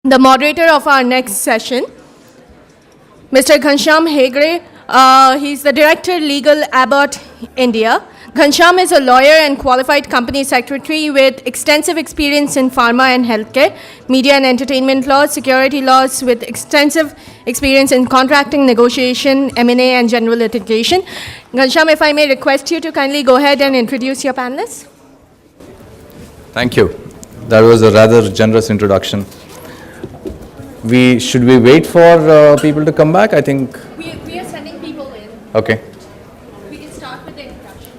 The moderator of our next session, Mr. Ghanshyam Hegde. He's the Director Legal Abbott, India. Ghanshyam is a lawyer and qualified company secretary with extensive experience in pharma and healthcare, media and entertainment laws, security laws, with extensive experience in contracting, negotiation, M&A, and general litigation. Ghanshyam, if I may request you to kindly go ahead and introduce your panelists. Thank you. That was a rather generous introduction. Should we wait for people to come back? I think We are sending people in. Okay. We can start with the introduction.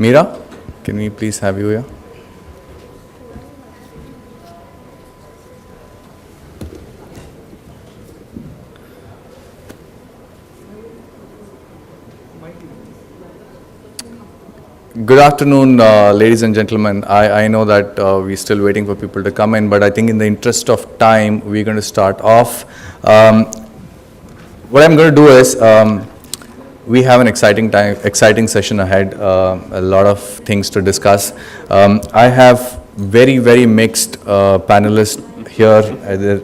Meera, can we please have you here? Good afternoon, ladies and gentlemen. I know that we're still waiting for people to come in, but I think in the interest of time, we're going to start off. What I'm going to do is, we have an exciting session ahead, a lot of things to discuss. I have very mixed panelists here. They're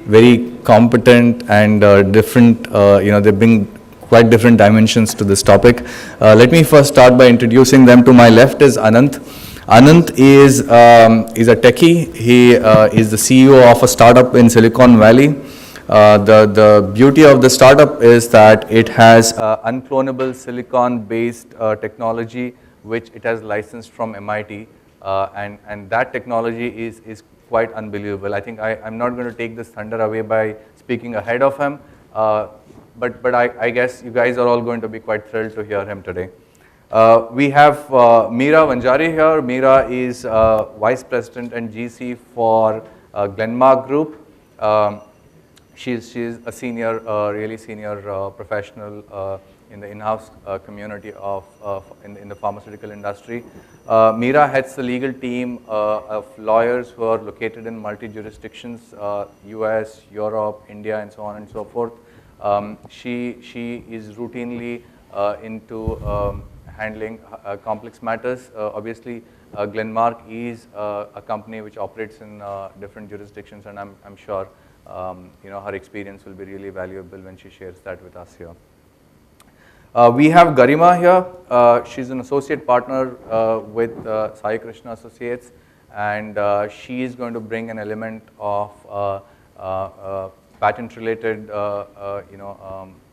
very competent and different, they bring quite different dimensions to this topic. Let me first start by introducing them. To my left is Anant. Anant is a techie. He is the CEO of a startup in Silicon Valley. The beauty of the startup is that it has unclonable silicon-based technology, which it has licensed from MIT, and that technology is quite unbelievable. I think I'm not going to take this thunder away by speaking ahead of him. But I guess you guys are all going to be quite thrilled to hear him today. We have Meera Vanjari here. Meera is Vice President and GC for Glenmark Group. She's a senior, really senior professional in the in-house community in the pharmaceutical industry. Meera heads the legal team of lawyers who are located in multi-jurisdictions, US, Europe, India, and so on and so forth. She is routinely into handling complex matters. Obviously, Glenmark is a company which operates in different jurisdictions, and I'm sure her experience will be really valuable when she shares that with us here. We have Garima here. She's an associate partner with Sai Krishna Associates, and she is going to bring an element of patent-related,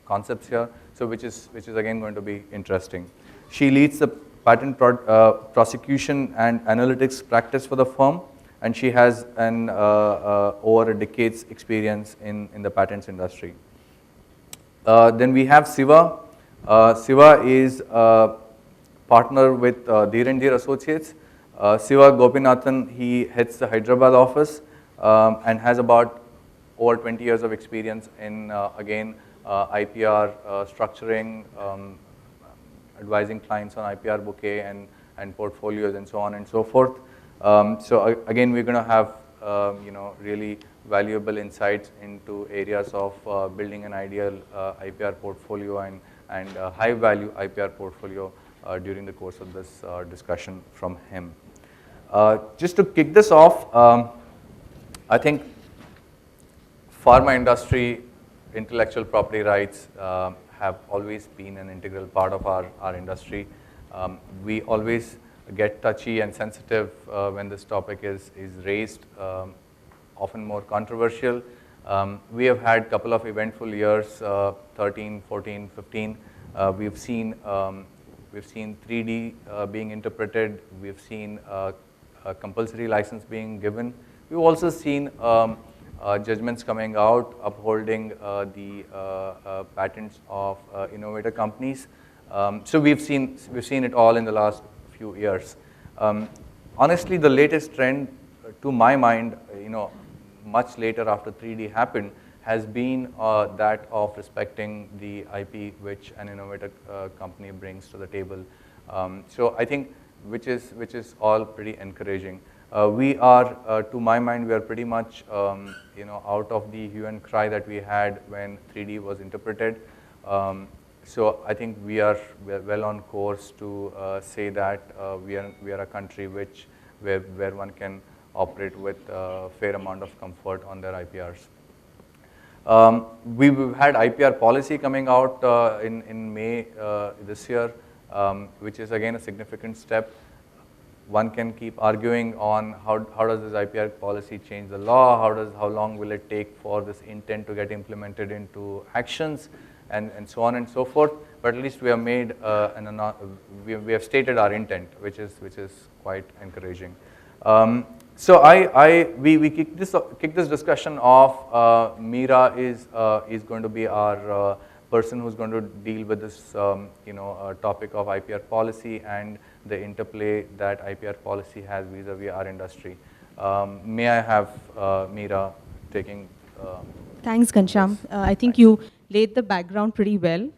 concepts here. So, which is again going to be interesting. She leads the patent prosecution and analytics practice for the firm, and she has an over a decade's experience in the patents industry. Then we have Siva. Siva is a partner with Dhir Dhir Associates. Siva Gopinatham, he heads the Hyderabad office and has about over 20 years of experience in, again, IPR structuring, advising clients on IPR bouquet and portfolios and so on and so forth. So again, we're going to have, really valuable insights into areas of building an ideal IPR portfolio and high-value IPR portfolio during the course of this discussion from him. Just to kick this off, I think pharma industry, intellectual property rights have always been an integral part of our industry. We always get touchy and sensitive when this topic is raised, often more controversial. We have had a couple of eventful years, 13, 14, 15. We've seen 3D being interpreted. We've seen a compulsory license being given. We've also seen judgments coming out upholding the patents of innovator companies. So we've seen it all in the last few years. Honestly, the latest trend, to my mind, much later after 3D happened, has been that of respecting the IP which an innovator company brings to the table. So I think which is all pretty encouraging. We are, to my mind, we are pretty much, out of the hue and cry that we had when 3D was interpreted. So I think we are well on course to say that we are a country where one can operate with a fair amount of comfort on their IPRs. We've had IPR policy coming out in May this year, which is again a significant step. One can keep arguing on how does this IPR policy change the law, how long will it take for this intent to get implemented into actions, and so on and so forth. But at least we have made we have stated our intent, which is quite encouraging. So we kick this discussion off. Meera is going to be our person who's going to deal with this topic of IPR policy and the interplay that IPR policy has vis-a-vis our industry. May I have Meera taking? Thanks, Ghanshyam. I think you laid the background pretty well.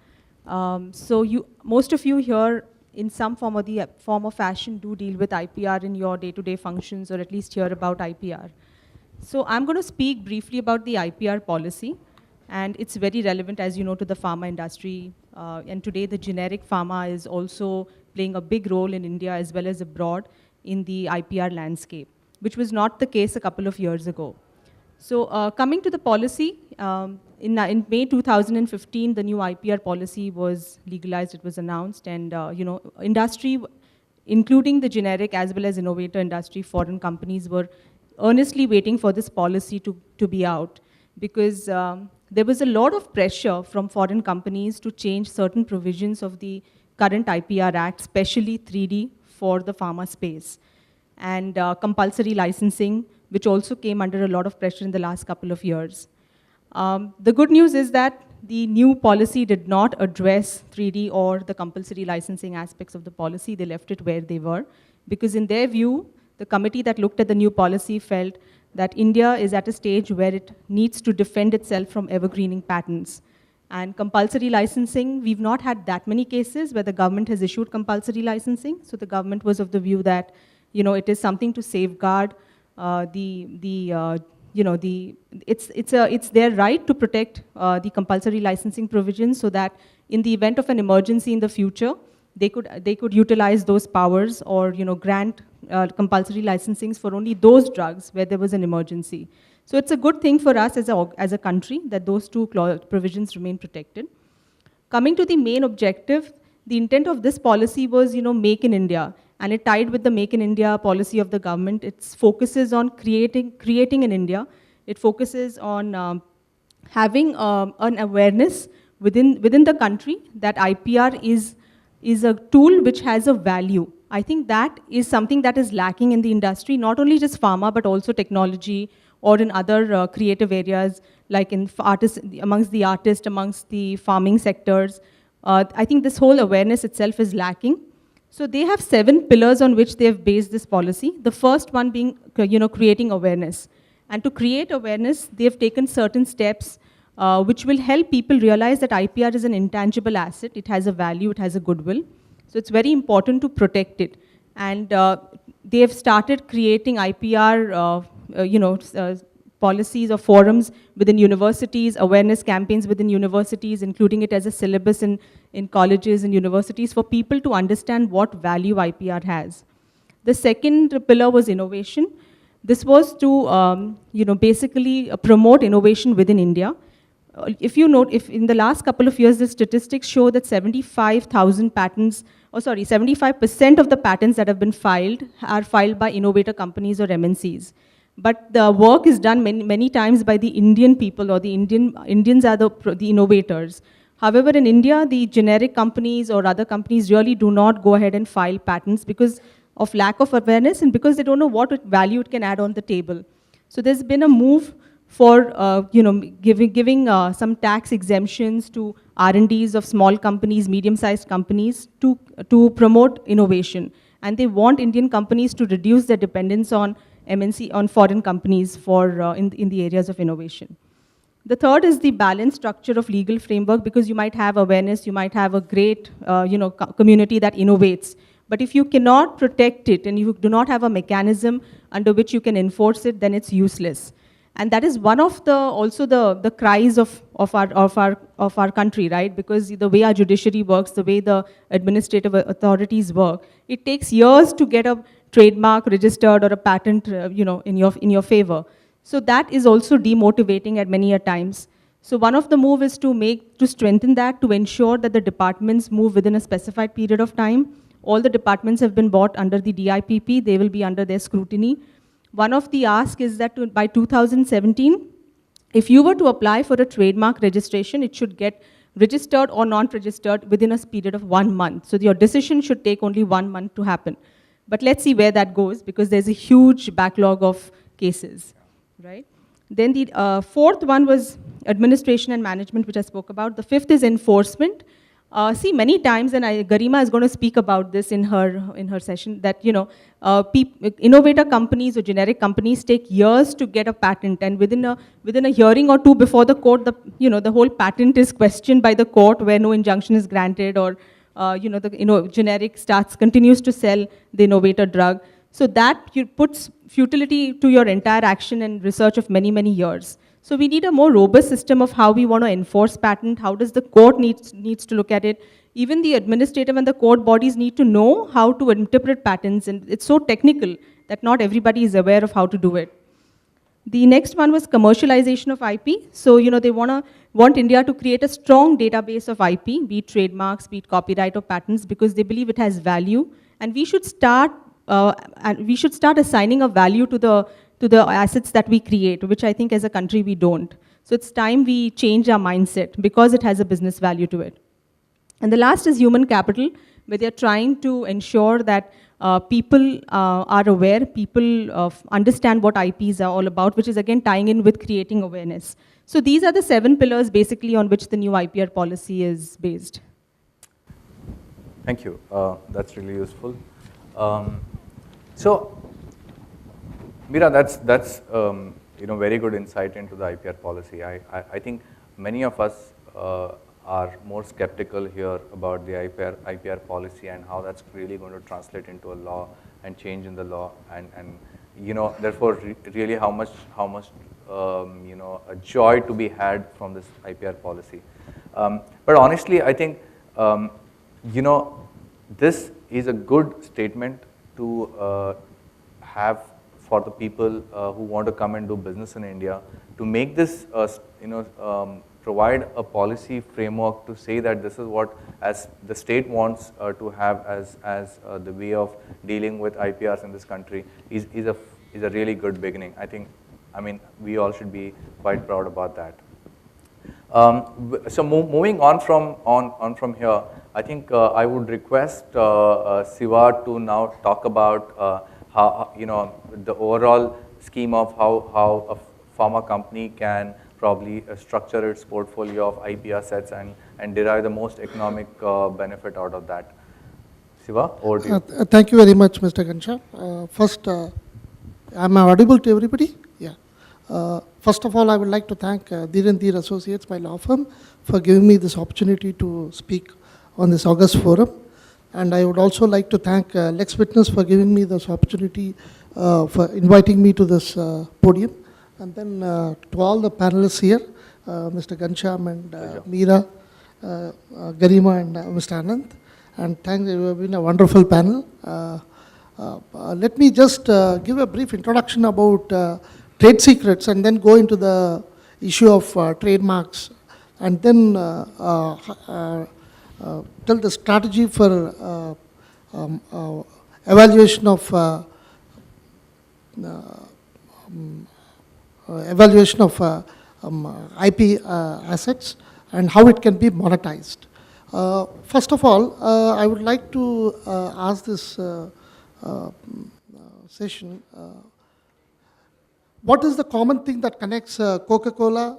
So most of you here, in some form or fashion, do deal with IPR in your day-to-day functions, or at least hear about IPR. So I'm going to speak briefly about the IPR policy, and it's very relevant, as you know, to the pharma industry. And today, the generic pharma is also playing a big role in India as well as abroad in the IPR landscape, which was not the case a couple of years ago. So coming to the policy, in May 2015, the new IPR policy was legalized, it was announced, and industry, including the generic as well as innovator industry, foreign companies were earnestly waiting for this policy to be out, because there was a lot of pressure from foreign companies to change certain provisions of the current IPR Act, especially 3D for the pharma space, and compulsory licensing, which also came under a lot of pressure in the last couple of years. The good news is that the new policy did not address 3D or the compulsory licensing aspects of the policy. They left it where they were, because in their view, the committee that looked at the new policy felt that India is at a stage where it needs to defend itself from evergreening patents. And compulsory licensing, we've not had that many cases where the government has issued compulsory licensing. So the government was of the view that, it is something to safeguard it's their right to protect the compulsory licensing provisions, so that in the event of an emergency in the future, they could utilize those powers, or grant compulsory licensings for only those drugs where there was an emergency. So it's a good thing for us as a country that those two provisions remain protected. Coming to the main objective, the intent of this policy was, Make in India, and it tied with the Make in India policy of the government. It focuses on creating in India. It focuses on having an awareness within the country that IPR is a tool which has a value. I think that is something that is lacking in the industry, not only just pharma, but also technology, or in other creative areas, like in amongst the artists, amongst the farming sectors. I think this whole awareness itself is lacking. So they have 7 pillars on which they have based this policy. The first one being, creating awareness. And to create awareness, they have taken certain steps which will help people realize that IPR is an intangible asset. It has a value, it has a goodwill. So it's very important to protect it. And they have started creating IPR, policies or forums within universities, awareness campaigns within universities, including it as a syllabus in colleges and universities for people to understand what value IPR has. The second pillar was innovation. This was to, basically promote innovation within India. If in the last couple of years, the statistics show that 75% of the patents that have been filed are filed by innovator companies or MNCs. But the work is done many times by the Indian people, or the Indians are the innovators. However, in India, the generic companies or other companies really do not go ahead and file patents because of lack of awareness and because they don't know what value it can add on the table. So there's been a move for giving some tax exemptions to R&Ds of small companies, medium-sized companies to promote innovation. And they want Indian companies to reduce their dependence on MNC, on foreign companies in the areas of innovation. The third is the balanced structure of legal framework, because you might have awareness, you might have a great community that innovates. But if you cannot protect it and you do not have a mechanism under which you can enforce it, then it's useless. And that is one of also the cries of our country, right? Because the way our judiciary works, the way the administrative authorities work, it takes years to get a trademark registered or a patent, in your favor. So that is also demotivating at many a times. So one of the move is to strengthen that, to ensure that the departments move within a specified period of time. All the departments have been brought under the DIPP, they will be under their scrutiny. One of the asks is that by 2017, if you were to apply for a trademark registration, it should get registered or non-registered within a period of 1 month. So your decision should take only 1 month to happen. But let's see where that goes, because there's a huge backlog of cases, right? Then the fourth one was administration and management, which I spoke about. The fifth is enforcement. See, many times, and Garima is going to speak about this in her session, that innovator companies or generic companies take years to get a patent, and within a hearing or two before the court, the whole patent is questioned by the court, where no injunction is granted, or generic continues to sell the innovator drug. So that puts futility to your entire action and research of many, many years. So we need a more robust system of how we want to enforce patent. How does the court needs to look at it? Even the administrative and the court bodies need to know how to interpret patents, and it's so technical that not everybody is aware of how to do it. The next one was commercialization of IP. So they want India to create a strong database of IP, be it trademarks, be it copyright or patents, because they believe it has value, and we should start assigning a value to the assets that we create, which I think as a country we don't. So it's time we change our mindset, because it has a business value to it. And the last is human capital, where they're trying to ensure that people are aware, people understand what IPs are all about, which is again tying in with creating awareness. So these are the 7 pillars basically on which the new IPR policy is based. Thank you. That's really useful. So, Meera, that's very good insight into the IPR policy. I think many of us are more skeptical here about the IPR policy and how that's really going to translate into a law and change in the law, and therefore really how much a joy to be had from this IPR policy. But honestly, I think this is a good statement to have for the people who want to come and do business in India, to make this, provide a policy framework to say that this is what as the state wants to have as the way of dealing with IPRs in this country is a really good beginning. I mean, we all should be quite proud about that. So moving on from here, I think I would request Siva to now talk about how the overall scheme of how a pharma company can probably structure its portfolio of IP assets and derive the most economic benefit out of that. Siva, over to you. Thank you very much, Mr. Ghanshyam. First, am I audible to everybody? Yeah. First of all, I would like to thank Dhir Dhir Associates, my law firm, for giving me this opportunity to speak on this August forum. And I would also like to thank Lex Witness for giving me this opportunity, for inviting me to this podium. And then to all the panelists here, Mr. Ghanshyam and Meera, Garima and Mr. Anand. And thanks, you have been a wonderful panel. Let me just give a brief introduction about trade secrets and then go into the issue of trademarks, and then tell the strategy for evaluation of IP assets and how it can be monetized. First of all, I would like to ask this session, what is the common thing that connects Coca-Cola,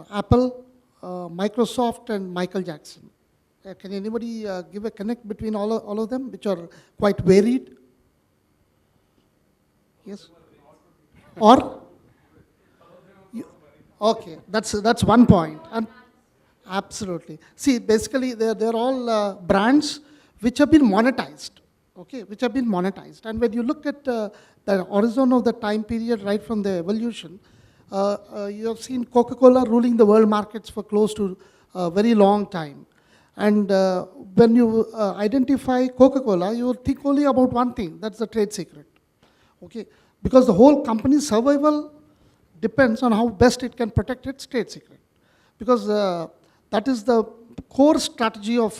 Apple, Microsoft and Michael Jackson? Can anybody give a connect between all of them, which are quite varied? Yes? Or? Okay, that's one point. And absolutely. See, basically, they're all brands which have been monetized. okay, which have been monetized. And when you look at the horizon of the time period right from the evolution, you have seen Coca-Cola ruling the world markets for close to a very long time. And when you identify Coca-Cola, you will think only about one thing, that's the trade secret. Okay, because the whole company's survival depends on how best it can protect its trade secret. Because that is the core strategy of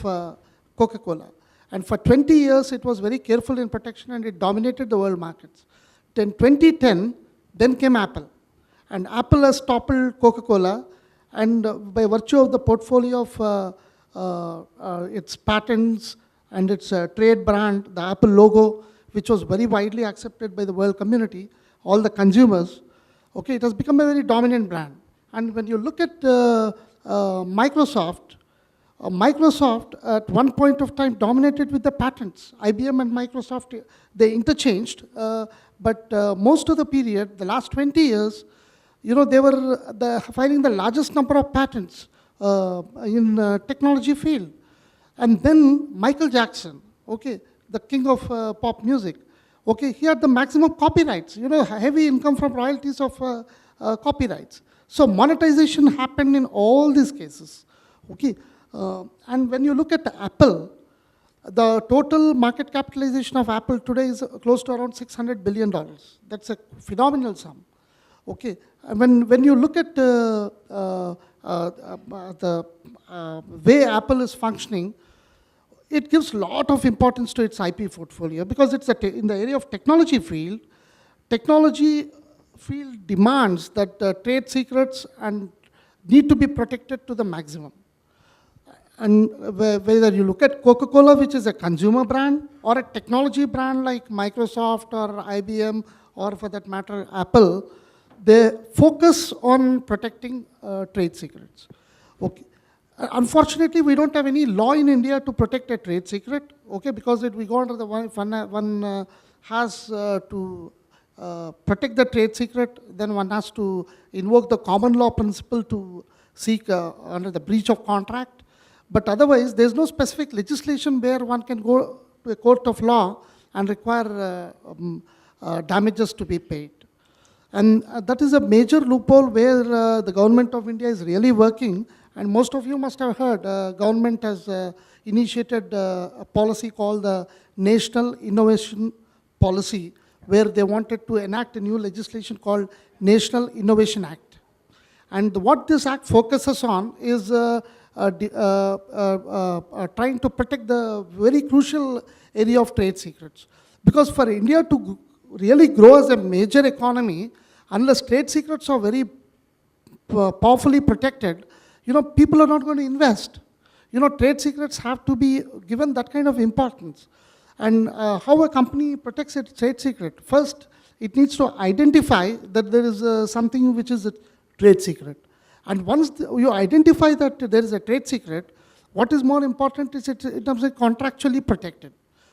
Coca-Cola. And for 20 years, it was very careful in protection and it dominated the world markets. Then 2010, then came Apple. And Apple has toppled Coca-Cola, and by virtue of the portfolio of its patents and its trade brand, the Apple logo, which was very widely accepted by the world community, all the consumers, okay, it has become a very dominant brand. And when you look at Microsoft, Microsoft at one point of time dominated with the patents. IBM and Microsoft, they interchanged, but most of the period, the last 20 years, you know, they were filing the largest number of patents in technology field. And then Michael Jackson, okay, the king of pop music, okay, he had the maximum copyrights, you know, heavy income from royalties of copyrights. So monetization happened in all these cases, okay. And when you look at Apple, the total market capitalization of Apple today is close to around $600 billion. That's a phenomenal sum. Okay, when you look at the way Apple is functioning, it gives a lot of importance to its IP portfolio because it's in the area of technology field demands that trade secrets and need to be protected to the maximum. And whether you look at Coca-Cola, which is a consumer brand, or a technology brand like Microsoft or IBM, or for that matter, Apple, they focus on protecting trade secrets. Okay. Unfortunately, we don't have any law in India to protect a trade secret, okay, because we go under the one has to protect the trade secret, then one has to invoke the common law principle to seek under the breach of contract. But otherwise, there's no specific legislation where one can go to a court of law and require damages to be paid. And that is a major loophole where the government of India is really working. And most of you must have heard, government has initiated a policy called the National Innovation Policy, where they wanted to enact a new legislation called National Innovation Act. And what this act focuses on is trying to protect the very crucial area of trade secrets. Because for India to really grow as a major economy, unless trade secrets are very powerfully protected, you know, people are not going to invest. You know, trade secrets have to be given that kind of importance. And how a company protects its trade secret? First, it needs to identify that there is something which is a trade secret. And once you identify that there is a trade secret, what is more important is it terms of contractually protected.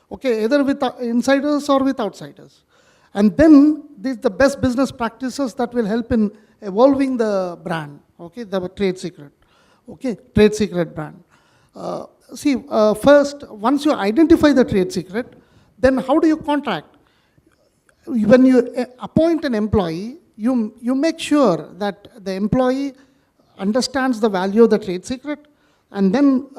Okay, either with insiders or with outsiders. And then these the best business practices that will help in evolving the brand, okay, the trade secret, okay, trade secret brand. First, once you identify the trade secret, then how do you contract? When you appoint an employee, you make sure that the employee understands the value of the trade secret, and then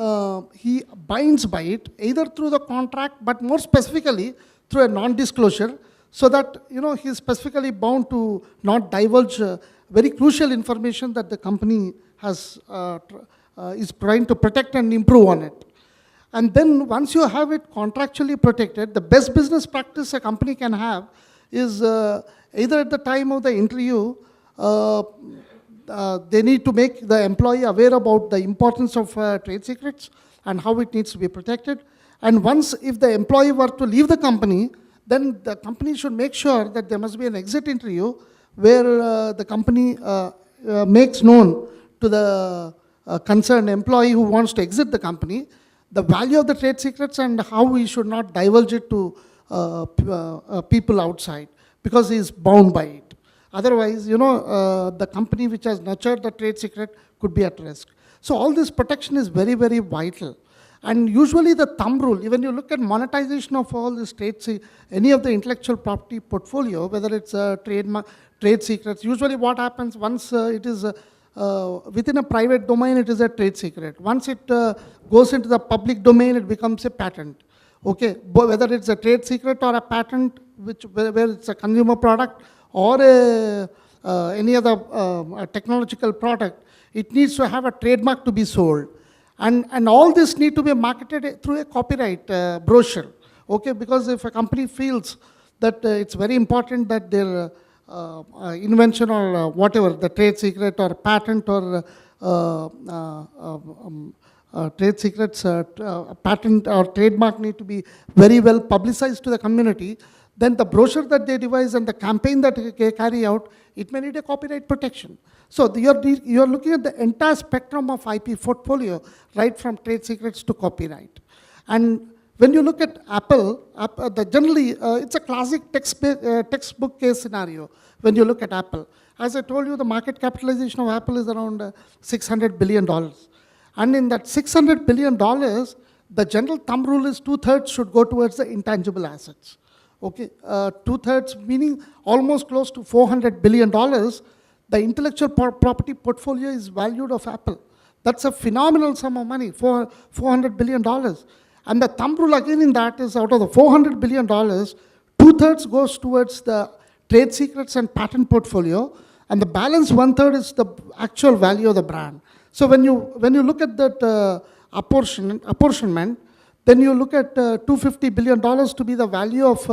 he binds by it, either through the contract, but more specifically through a non-disclosure, so that, you know, he is specifically bound to not divulge very crucial information that the company has is trying to protect and improve on it. And then once you have it contractually protected, the best business practice a company can have is either at the time of the interview, they need to make the employee aware about the importance of trade secrets and how it needs to be protected. And once, if the employee were to leave the company, then the company should make sure that there must be an exit interview where the company makes known to the concerned employee who wants to exit the company the value of the trade secrets and how we should not divulge it to people outside, because he is bound by it. Otherwise, you know, the company which has nurtured the trade secret could be at risk. So all this protection is very, very vital. And usually the thumb rule, when you look at monetization of all the any of the intellectual property portfolio, whether it's a trademark, trade secrets, usually what happens once it is within a private domain, it is a trade secret. Once it goes into the public domain, it becomes a patent. Okay, whether it's a trade secret or a patent, where it's a consumer product or any other technological product, it needs to have a trademark to be sold. And all this need to be marketed through a copyright brochure, okay? Because if a company feels that it's very important that their invention or whatever, the trade secret or patent or trade secrets, patent or trademark need to be very well publicized to the community, then the brochure that they devise and the campaign that they carry out, it may need a copyright protection. So you're looking at the entire spectrum of IP portfolio, right from trade secrets to copyright. And when you look at Apple, generally it's a classic textbook case scenario when you look at Apple. As I told you, the market capitalization of Apple is around $600 billion. And in that $600 billion, the general thumb rule is 2/3 should go towards the intangible assets. Okay, 2/3 meaning almost close to $400 billion. The intellectual property portfolio is valued of Apple. That's a phenomenal sum of money, $400 billion. And the thumb rule again in that is out of the $400 billion, 2/3 goes towards the trade secrets and patent portfolio, and the balance 1/3 is the actual value of the brand. So when you look at that apportionment, then you look at $250 billion to be the value of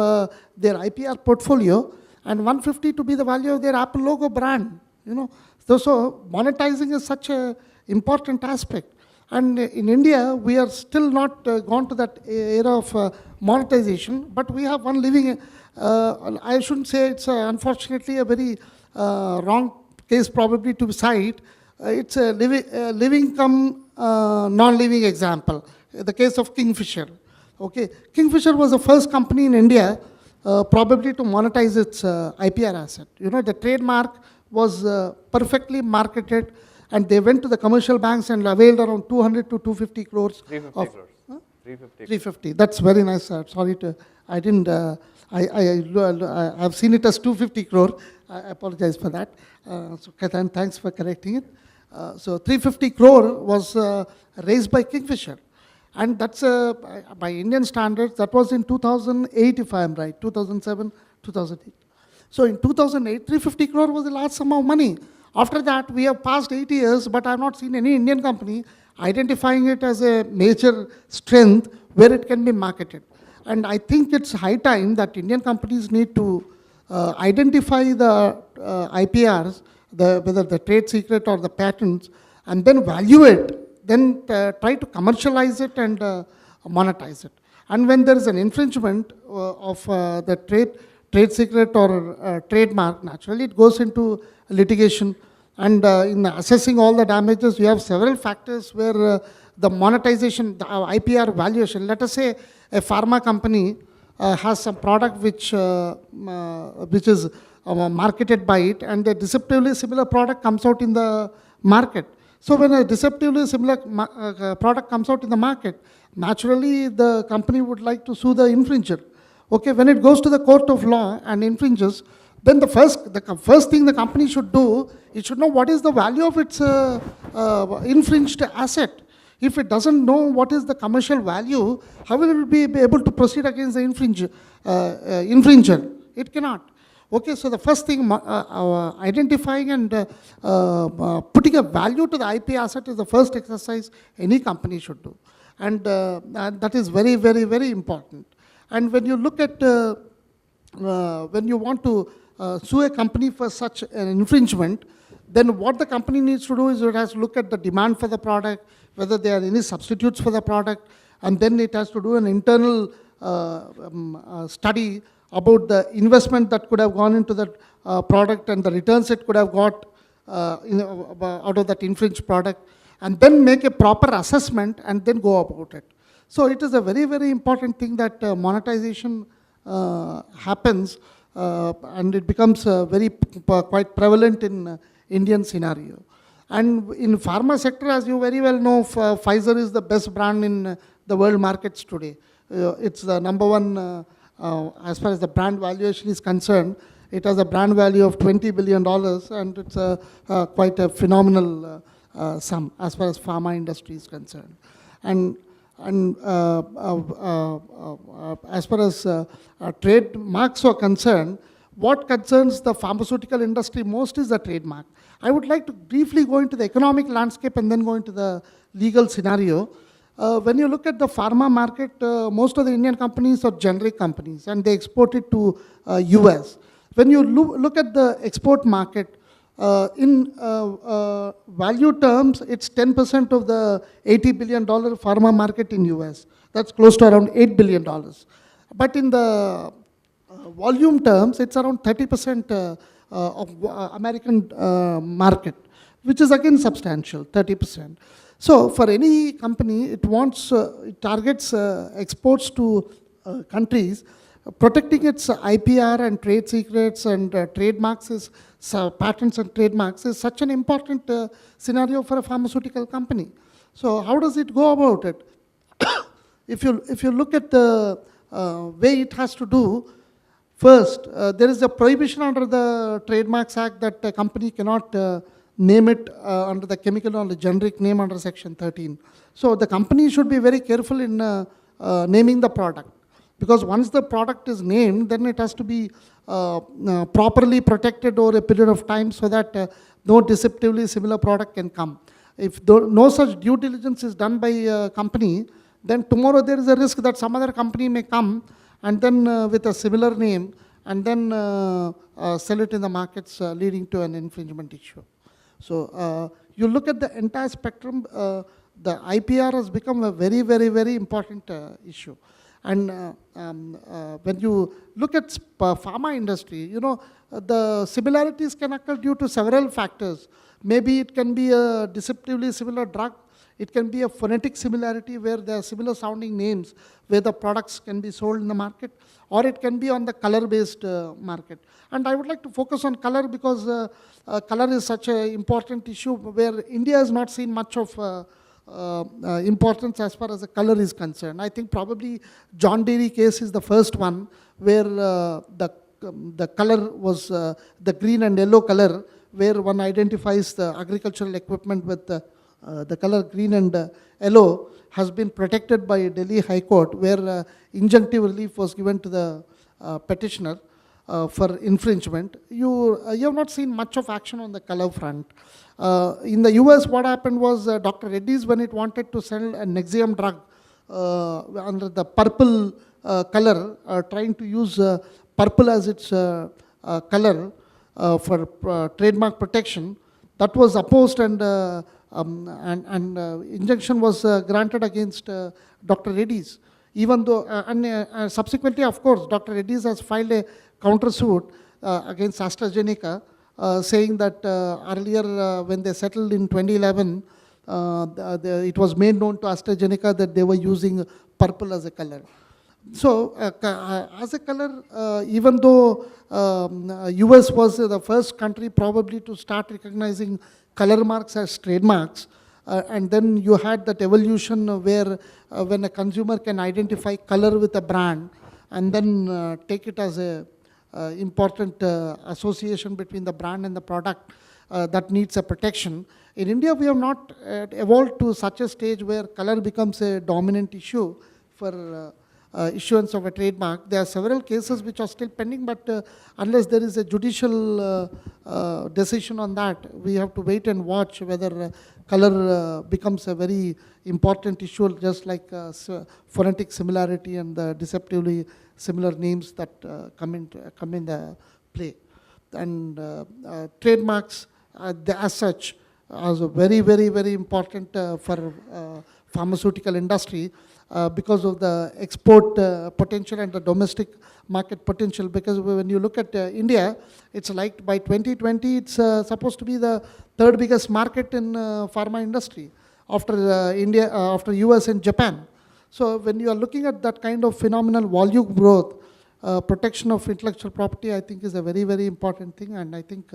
their IPR portfolio, and $150 to be the value of their Apple logo brand. You know, so monetizing is such an important aspect. And in India, we are still not gone to that era of monetization, but we have one living, I shouldn't say it's unfortunately a very wrong case probably to cite. It's a living come non-living example. The case of Kingfisher. Okay, Kingfisher was the first company in India probably to monetize its IPR asset. You know, the trademark was perfectly marketed, and they went to the commercial banks and availed around 200 to 250 crores. 350 crores. Huh? 350. That's very nice. Sorry to, I didn't, I've seen it as 250 crore. I apologize for that. So Ketan, thanks for correcting it. So 350 crore was raised by Kingfisher. And that's, by Indian standards, that was in 2008, if I am right, 2007, 2008. So in 2008, 350 crore was a large sum of money. After that, we have passed 8 years, but I have not seen any Indian company identifying it as a major strength where it can be marketed. And I think it's high time that Indian companies need to identify the IPRs, whether the trade secret or the patents, and then value it, then try to commercialize it and monetize it. And when there is an infringement of the trade secret or trademark, naturally it goes into litigation. And in assessing all the damages, you have several factors where the monetization, the IPR valuation, let us say a pharma company has some product which is marketed by it, and a deceptively similar product comes out in the market. So when a deceptively similar product comes out in the market, naturally the company would like to sue the infringer. Okay, when it goes to the court of law and infringes, then the first thing the company should do, it should know what is the value of its infringed asset. If it doesn't know what is the commercial value, how will it be able to proceed against the infringer? It cannot. Okay, so the first thing, identifying and putting a value to the IP asset is the first exercise any company should do. And that is very, very, very important. And when you look at, when you want to sue a company for such an infringement, then what the company needs to do is it has to look at the demand for the product, whether there are any substitutes for the product, and then it has to do an internal study about the investment that could have gone into that product and the returns it could have got out of that infringed product, and then make a proper assessment and then go about it. So it is a very, very important thing that monetization happens and it becomes quite prevalent in Indian scenario. And in pharma sector, as you very well know, Pfizer is the best brand in the world markets today. It's the number one, as far as the brand valuation is concerned. It has a brand value of $20 billion, and it's quite a phenomenal sum as far as pharma industry is concerned. And as far as trademarks are concerned, what concerns the pharmaceutical industry most is the trademark. I would like to briefly go into the economic landscape and then go into the legal scenario. When you look at the pharma market, most of the Indian companies are generic companies, and they export it to US. When you look at the export market, in value terms, it's 10% of the $80 billion pharma market in US. That's close to around $8 billion. But in the volume terms, it's around 30% of American market, which is again substantial, 30%. So for any company, it targets exports to countries. Protecting its IPR and trade secrets and trademarks patents and trademarks is such an important scenario for a pharmaceutical company. So how does it go about it? If you look at the way it has to do, first, there is a prohibition under the Trademarks Act that a company cannot name it under the chemical or the generic name under Section 13. So the company should be very careful in naming the product. Because once the product is named, then it has to be properly protected over a period of time so that no deceptively similar product can come. If no such due diligence is done by a company, then tomorrow there is a risk that some other company may come and then with a similar name and then sell it in the markets, leading to an infringement issue. So you look at the entire spectrum, the IPR has become a very, very, very important issue. And when you look at pharma industry, the similarities can occur due to several factors. Maybe it can be a deceptively similar drug. It can be a phonetic similarity where there are similar sounding names where the products can be sold in the market, or it can be on the color-based market. And I would like to focus on color because color is such an important issue where India has not seen much of importance as far as the color is concerned. I think probably John Deere case is the first one where the color was the green and yellow color, where one identifies the agricultural equipment with the color green and yellow has been protected by Delhi High Court, where injunctive relief was given to the petitioner for infringement. You have not seen much of action on the color front. In the US, what happened was Dr. Reddy's, when it wanted to sell a Nexium drug under the purple color, trying to use purple as its color for trademark protection, that was opposed and injunction was granted against Dr. Reddy's. Even though, subsequently, of course, Dr. Reddy's has filed a countersuit against AstraZeneca, saying that earlier when they settled in 2011, it was made known to AstraZeneca that they were using purple as a color. So as a color, even though US was the first country probably to start recognizing color marks as trademarks, and then you had that evolution where when a consumer can identify color with a brand and then take it as a important association between the brand and the product that needs a protection. In India, we have not evolved to such a stage where color becomes a dominant issue for issuance of a trademark. There are several cases which are still pending, but unless there is a judicial decision on that, we have to wait and watch whether color becomes a very important issue, just like phonetic similarity and the deceptively similar names that come in the play. And trademarks, as such, are very, very, very important for pharmaceutical industry because of the export potential and the domestic market potential. Because when you look at India, it's like by 2020, it's supposed to be the third biggest market in pharma industry after India, after US and Japan. So when you are looking at that kind of phenomenal volume growth, protection of intellectual property, I think is a very, very important thing, and I think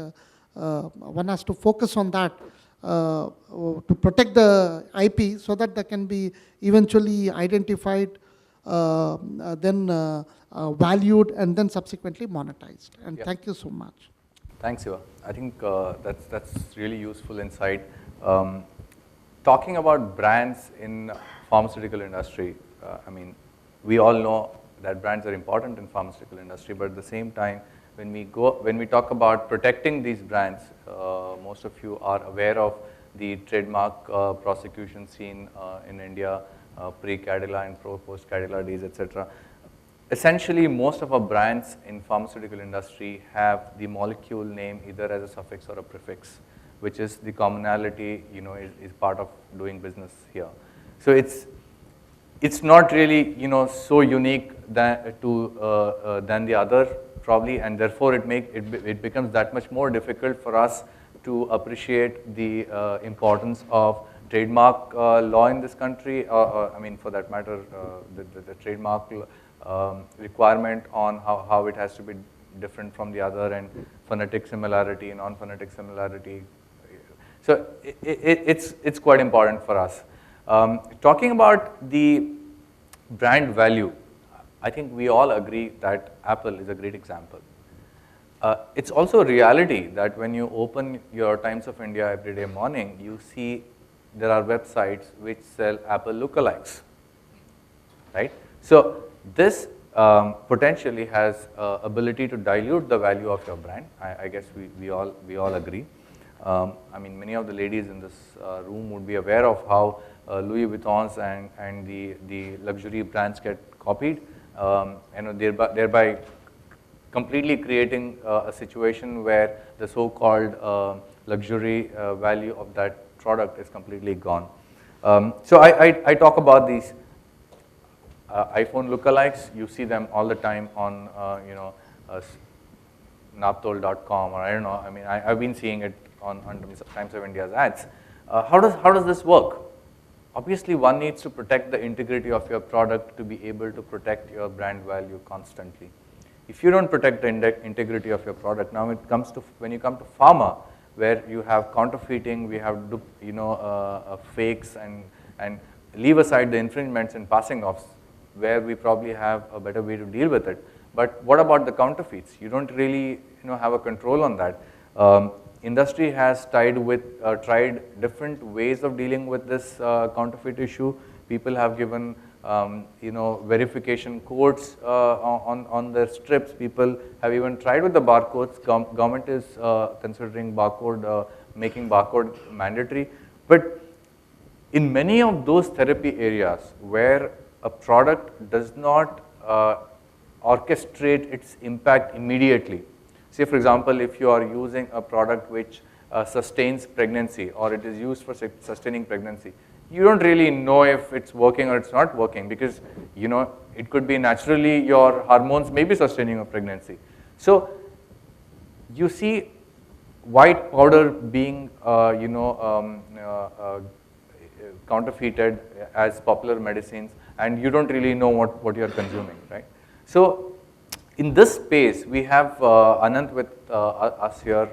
one has to focus on that to protect the IP so that they can be eventually identified, then valued, and then subsequently monetized. And Yeah. thank you so much. Thanks, Siva. I think that's really useful insight. Talking about brands in pharmaceutical industry, I mean, we all know that brands are important in pharmaceutical industry, but at the same time, when we talk about protecting these brands, most of you are aware of the trademark prosecution scene in India, pre-Cadila and post-Cadila days, etc. Essentially, most of our brands in pharmaceutical industry have the molecule name either as a suffix or a prefix, which is the commonality, is part of doing business here. So it's not really, so unique than the other probably, and therefore it becomes that much more difficult for us to appreciate the importance of trademark law in this country, I mean, for that matter, the trademark requirement on how it has to be different from the other, and phonetic similarity, non-phonetic similarity. So it's quite important for us. Talking about the brand value, I think we all agree that Apple is a great example. It's also a reality that when you open your Times of India every day morning, you see there are websites which sell Apple lookalikes, right? So this potentially has ability to dilute the value of your brand. I guess we all agree. I mean, many of the ladies in this room would be aware of how Louis Vuittons and the luxury brands get copied, thereby completely creating a situation where the so-called luxury value of that product is completely gone. So I talk about these iPhone lookalikes. You see them all the time on naptol.com, or I don't know. I mean, I've been seeing it on Times of India's ads. How does this work? Obviously, one needs to protect the integrity of your product to be able to protect your brand value constantly. If you don't protect the integrity of your product, now when you come to pharma, where you have counterfeiting, we have fakes, and leave aside the infringements and passing offs, where we probably have a better way to deal with it. But what about the counterfeits? You don't really have a control on that. Industry has tried different ways of dealing with this counterfeit issue. People have given verification codes on their strips. People have even tried with the barcodes. Government is considering making barcode mandatory. But in many of those therapy areas where a product does not orchestrate its impact immediately, say for example, if you are using a product which sustains pregnancy, or it is used for sustaining pregnancy, you don't really know if it's working or it's not working, because it could be naturally your hormones may be sustaining a pregnancy. So you see white powder being counterfeited as popular medicines, and you don't really know what you're consuming, right? So in this space, we have Anant with us here,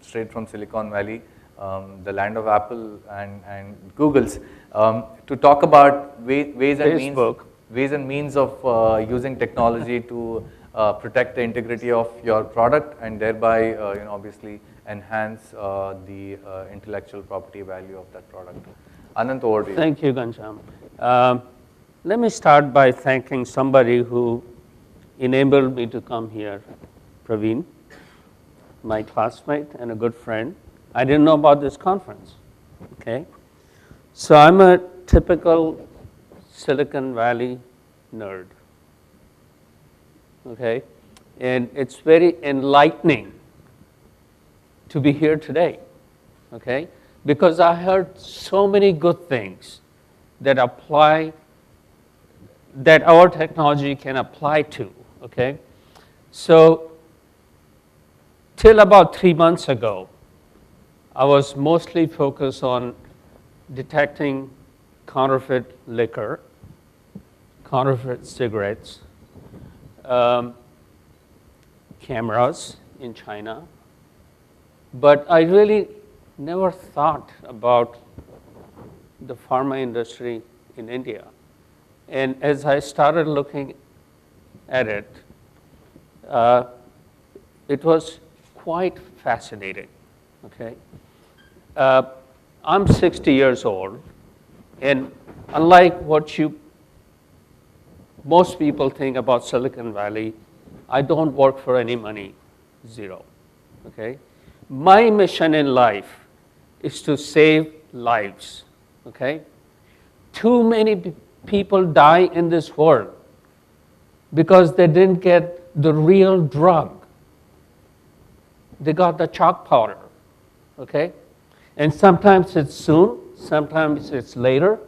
straight from Silicon Valley, the land of Apple and Google's, to talk about ways and means of using technology to protect the integrity of your product, and thereby obviously enhance the intellectual property value of that product. Anant, over to you. Thank you, Ghanshyam. Let me start by thanking somebody who enabled me to come here, Praveen, my classmate and a good friend. I didn't know about this conference, okay? So I'm a typical Silicon Valley nerd, okay? And it's very enlightening to be here today, okay? Because I heard so many good things that our technology can apply to, okay? So till about 3 months ago, I was mostly focused on detecting counterfeit liquor, counterfeit cigarettes, cameras in China. But I really never thought about the pharma industry in India. And as I started looking at it, it was quite fascinating, okay? I'm 60 years old, and unlike what most people think about Silicon Valley, I don't work for any money, zero, okay? My mission in life is to save lives, okay? Too many people die in this world because they didn't get the real drug. They got the chalk powder, okay? And sometimes it's soon, sometimes it's later,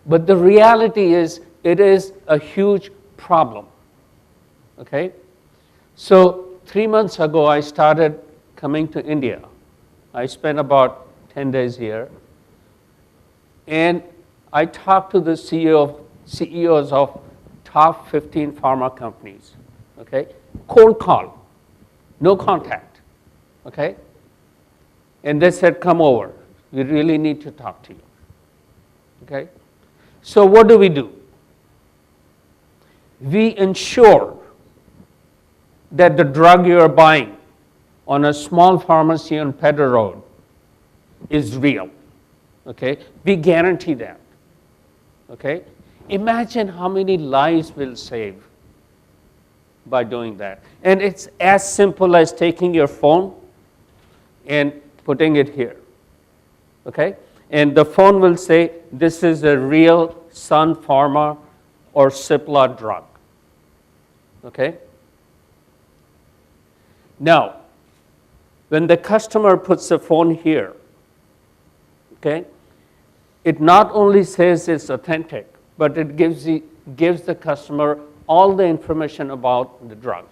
but the reality is it is a huge problem, okay? So 3 months ago, I started coming to India. I spent about 10 days here, and I talked to the CEOs of top 15 pharma companies, okay? Cold call, no contact, okay? And they said, come over, we really need to talk to you, okay? So what do? We ensure that the drug you are buying on a small pharmacy on Pedder Road is real, okay? We guarantee that, okay? Imagine how many lives we'll save by doing that. And it's as simple as taking your phone and putting it here, okay? And the phone will say, this is a real Sun Pharma or Cipla drug, okay? Now, when the customer puts the phone here, okay, it not only says it's authentic, but it gives the customer all the information about the drug,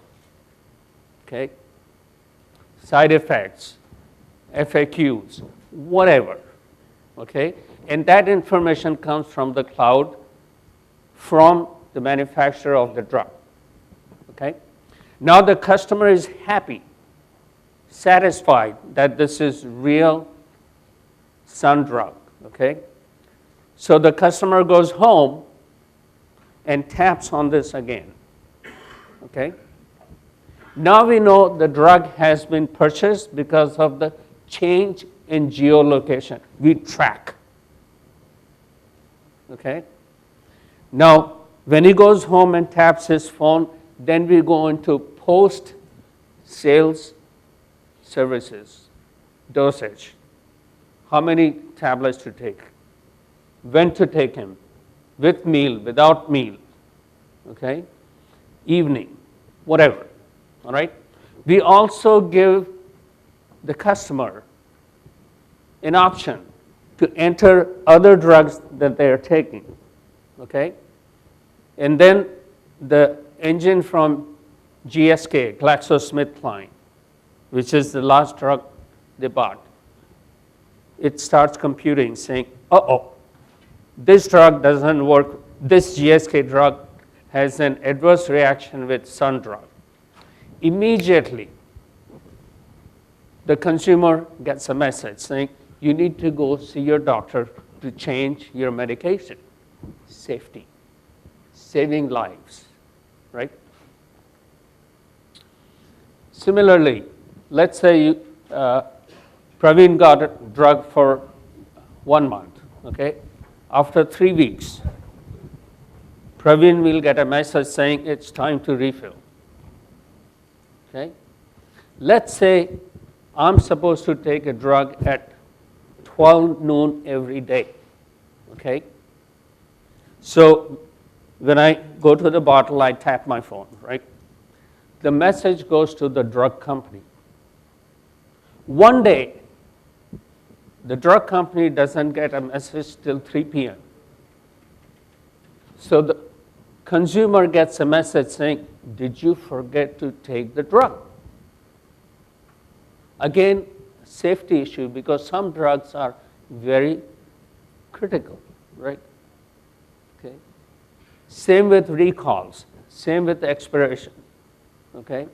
okay? Side effects, FAQs, whatever, okay? And that information comes from the cloud, from the manufacturer of the drug, okay? Now the customer is happy, satisfied that this is real Sun drug, okay? So the customer goes home and taps on this again, okay? Now we know the drug has been purchased because of the change in geolocation. We track, okay? Now, when he goes home and taps his phone, then we go into post-sales services, dosage. How many tablets to take? When to take him? With meal, without meal, okay? Evening, whatever, all right? We also give the customer an option to enter other drugs that they are taking, okay? And then the engine from GSK, GlaxoSmithKline, which is the last drug they bought, it starts computing saying, uh-oh, this drug doesn't work, this GSK drug has an adverse reaction with Sun drug. Immediately, the consumer gets a message saying, you need to go see your doctor to change your medication. Safety, saving lives, right? Similarly, let's say Praveen got a drug for 1 month, okay? After 3 weeks, Praveen will get a message saying it's time to refill, okay? Let's say I'm supposed to take a drug at 12 noon every day, okay? So when I go to the bottle, I tap my phone, right? The message goes to the drug company. One day, the drug company doesn't get a message till 3 p.m. So the consumer gets a message saying, did you forget to take the drug? Again, safety issue because some drugs are very critical, right? Okay. Same with recalls, same with expiration, okay?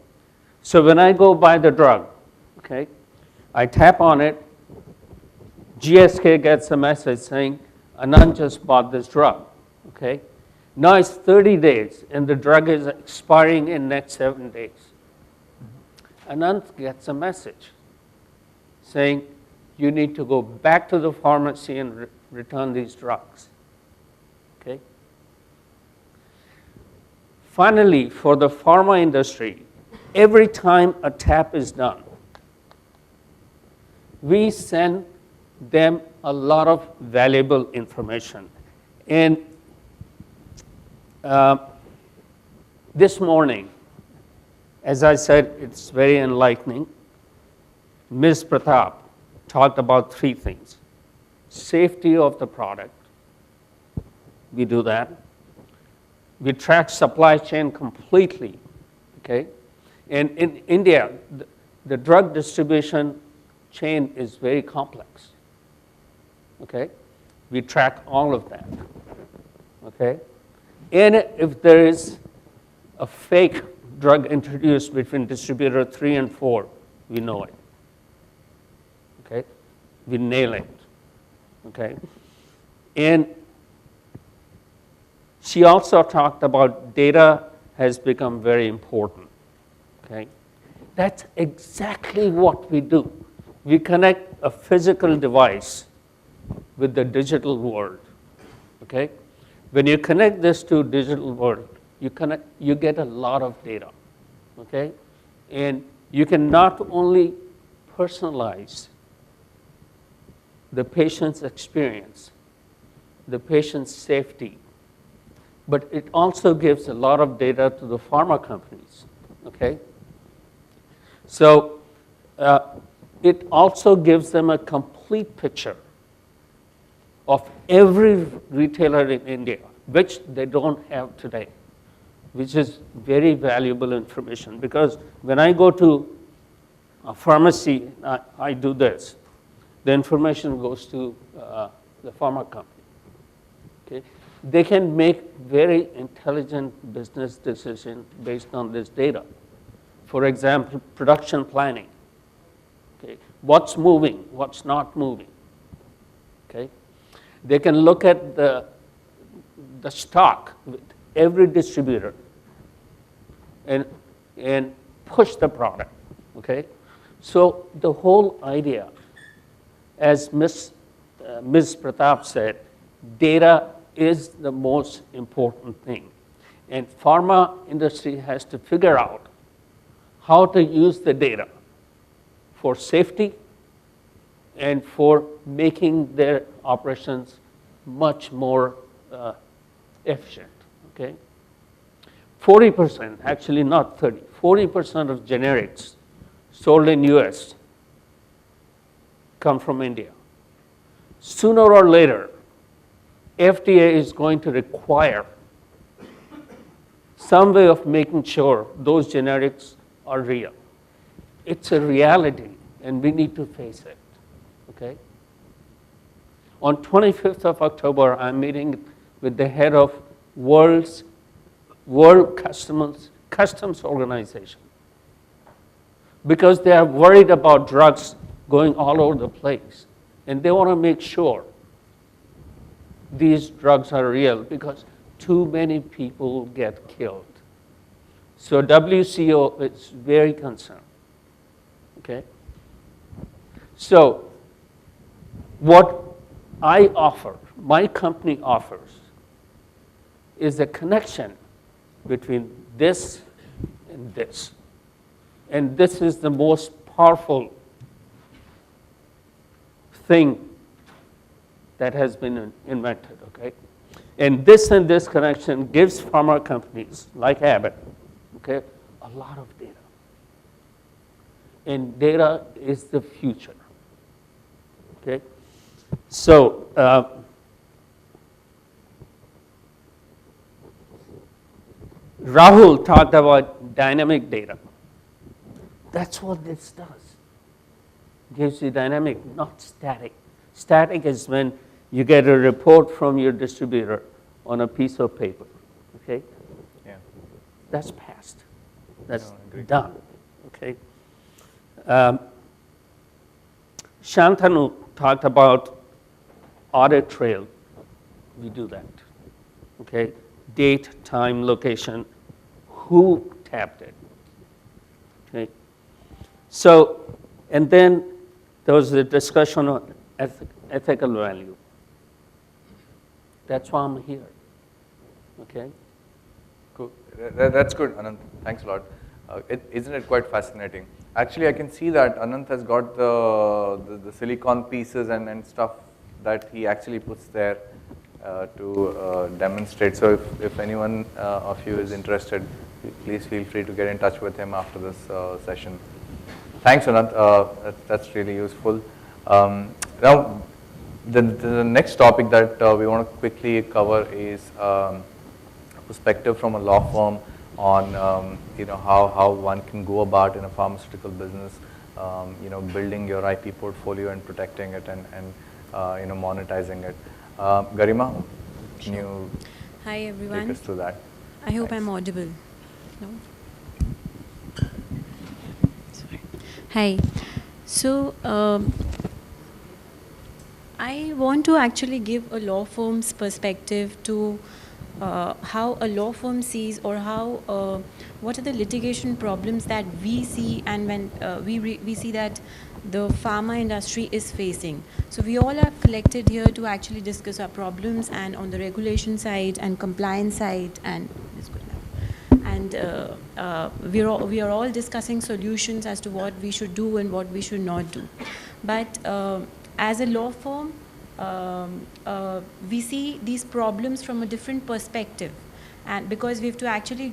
So when I go buy the drug, okay, I tap on it, GSK gets a message saying, Anand just bought this drug, okay? Now it's 30 days, and the drug is expiring in next 7 days. Anand gets a message saying, you need to go back to the pharmacy and return these drugs, okay? Finally, for the pharma industry, every time a tap is done, we send them a lot of valuable information. And this morning, as I said, it's very enlightening. Ms. Pratap talked about 3 things. Safety of the product, we do that. We track supply chain completely, okay? And in India, the drug distribution chain is very complex, okay? We track all of that, okay? And if there is a fake drug introduced between distributor 3 and 4, we know it, okay? We nail it, okay? And she also talked about data has become very important, okay? That's exactly what we do. We connect a physical device with the digital world, okay? When you connect this to digital world, you get a lot of data, okay? And you can not only personalize the patient's experience, the patient's safety, but it also gives a lot of data to the pharma companies, okay? So it also gives them a complete picture of every retailer in India, which they don't have today, which is very valuable information. Because when I go to a pharmacy, I do this. The information goes to the pharma company, okay? They can make very intelligent business decisions based on this data. For example, production planning, okay? What's moving, what's not moving, okay? They can look at the stock with every distributor and push the product, okay? So the whole idea, as Ms. Pratap said, data is the most important thing. And pharma industry has to figure out how to use the data for safety and for making their operations much more efficient, okay? 40%, actually not 30, 40% of generics sold in US come from India. Sooner or later, FDA is going to require some way of making sure those generics are real. It's a reality, and we need to face it, okay? On 25th of October, I'm meeting with the head of World Customs Organization, because they are worried about drugs going all over the place, and they want to make sure these drugs are real, because too many people get killed. So WCO is very concerned, okay? So what I offer, my company offers, is a connection between this and this. And this is the most powerful thing that has been invented, okay? And this connection gives pharma companies like Abbott, okay, a lot of data. And data is the future, okay? So, Rahul talked about dynamic data. That's what this does. Gives you dynamic, not static. Static is when you get a report from your distributor on a piece of paper, okay? Yeah. That's past. That's agreed. done, okay? Shantanu talked about audit trail, we do that. Okay, date, time, location, who tapped it. Okay, so, and then there was a discussion on ethical value. That's why I'm here. Okay. Cool. That's good, Anant. Thanks a lot. Isn't it quite fascinating? Actually, I can see that Anant has got the silicon pieces and stuff that he actually puts there to demonstrate. So if anyone of you is interested, please feel free to get in touch with him after this session. Thanks, Anant. That's really useful. Now, the next topic that we want to quickly cover is perspective from a law firm on how one can go about in a pharmaceutical business, building your IP portfolio and protecting it and monetizing it. Garima, can you Hi everyone. take us through that? I hope Thanks. I'm audible. No? Sorry. Hi. So I want to actually give a law firm's perspective to how a law firm sees, or how what are the litigation problems that we see, and when we see that the pharma industry is facing. So we all are collected here to actually discuss our problems, and on the regulation side and compliance side, and we are all discussing solutions as to what we should do and what we should not do. But as a law firm, we see these problems from a different perspective, and because we have to actually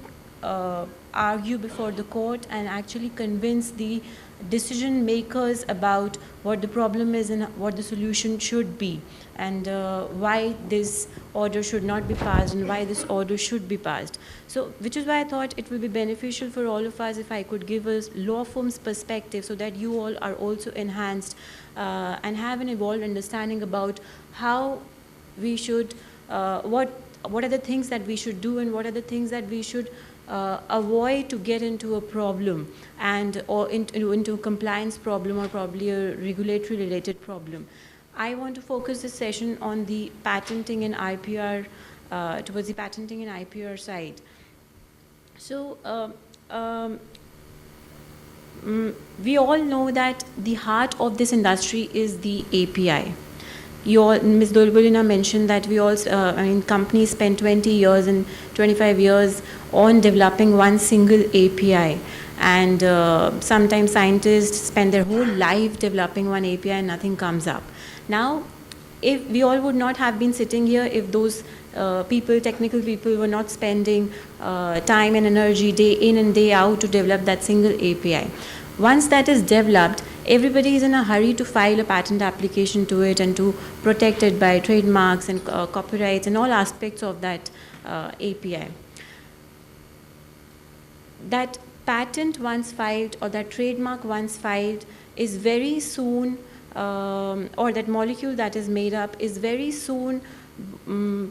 argue before the court and actually convince the decision makers about what the problem is and what the solution should be, and why this order should not be passed and why this order should be passed. So, which is why I thought it will be beneficial for all of us if I could give a law firm's perspective, so that you all are also enhanced and have an evolved understanding about how we should, what are the things that we should do and what are the things that we should avoid to get into a problem, and or into a compliance problem, or probably a regulatory related problem. I want to focus this session on the patenting and IPR, towards the patenting and IPR side. So we all know that the heart of this industry is the API. Ms. Dolbolina mentioned that we all, companies spend 20 years and 25 years on developing one single API. And sometimes scientists spend their whole life developing one API and nothing comes up. Now, if we all would not have been sitting here if those technical people were not spending time and energy day in and day out to develop that single API. Once that is developed, everybody is in a hurry to file a patent application to it and to protect it by trademarks and copyrights and all aspects of that API. That patent once filed or that trademark once filed is very soon, or that molecule that is made up is very soon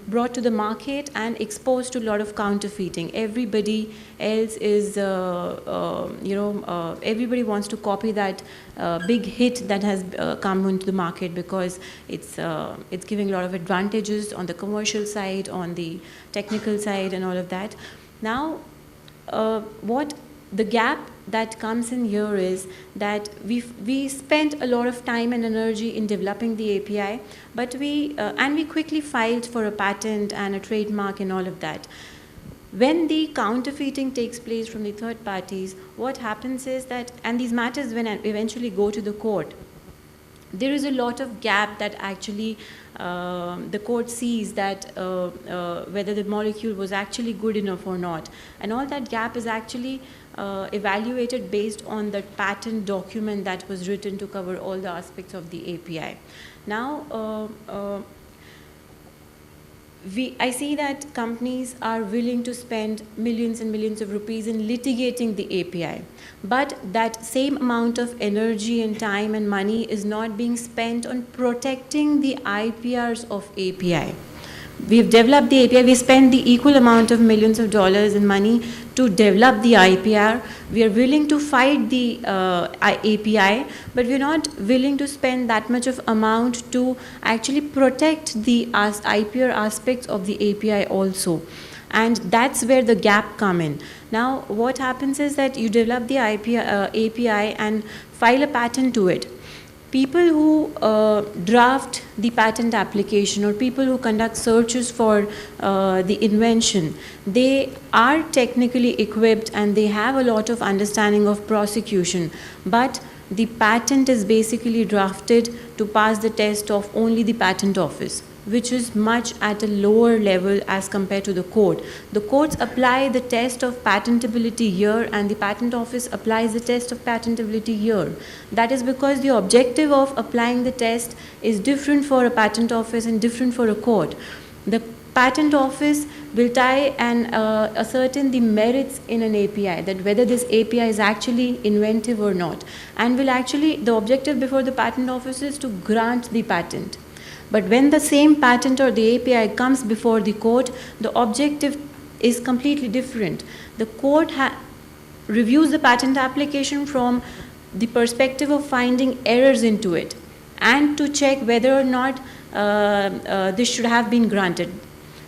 brought to the market and exposed to a lot of counterfeiting. Everybody else is, everybody wants to copy that big hit that has come into the market, because it's giving a lot of advantages on the commercial side, on the technical side, and all of that. Now, what the gap that comes in here is that we spent a lot of time and energy in developing the API, but we quickly filed for a patent and a trademark and all of that. When the counterfeiting takes place from the third parties, what happens is that, and these matters when eventually go to the court, there is a lot of gap that actually the court sees that whether the molecule was actually good enough or not. And all that gap is actually evaluated based on the patent document that was written to cover all the aspects of the API. Now, I see that companies are willing to spend millions and millions of rupees in litigating the API, but that same amount of energy and time and money is not being spent on protecting the IPRs of API. we've developed the API, we spend the equal amount of millions of dollars in money to develop the IPR. We are willing to fight the API, but we're not willing to spend that much of amount to actually protect the IPR aspects of the API also. And that's where the gap come in. Now, what happens is that you develop the API and file a patent to it. People who draft the patent application or people who conduct searches for the invention, they are technically equipped and they have a lot of understanding of prosecution, but the patent is basically drafted to pass the test of only the patent office, which is much at a lower level as compared to the court. The courts apply the test of patentability here and the patent office applies the test of patentability here. That is because the objective of applying the test is different for a patent office and different for a court. The patent office will tie and ascertain the merits in an API, that whether this API is actually inventive or not, and will actually, the objective before the patent office is to grant the patent. But when the same patent or the API comes before the court, the objective is completely different. The court reviews the patent application from the perspective of finding errors into it and to check whether or not this should have been granted.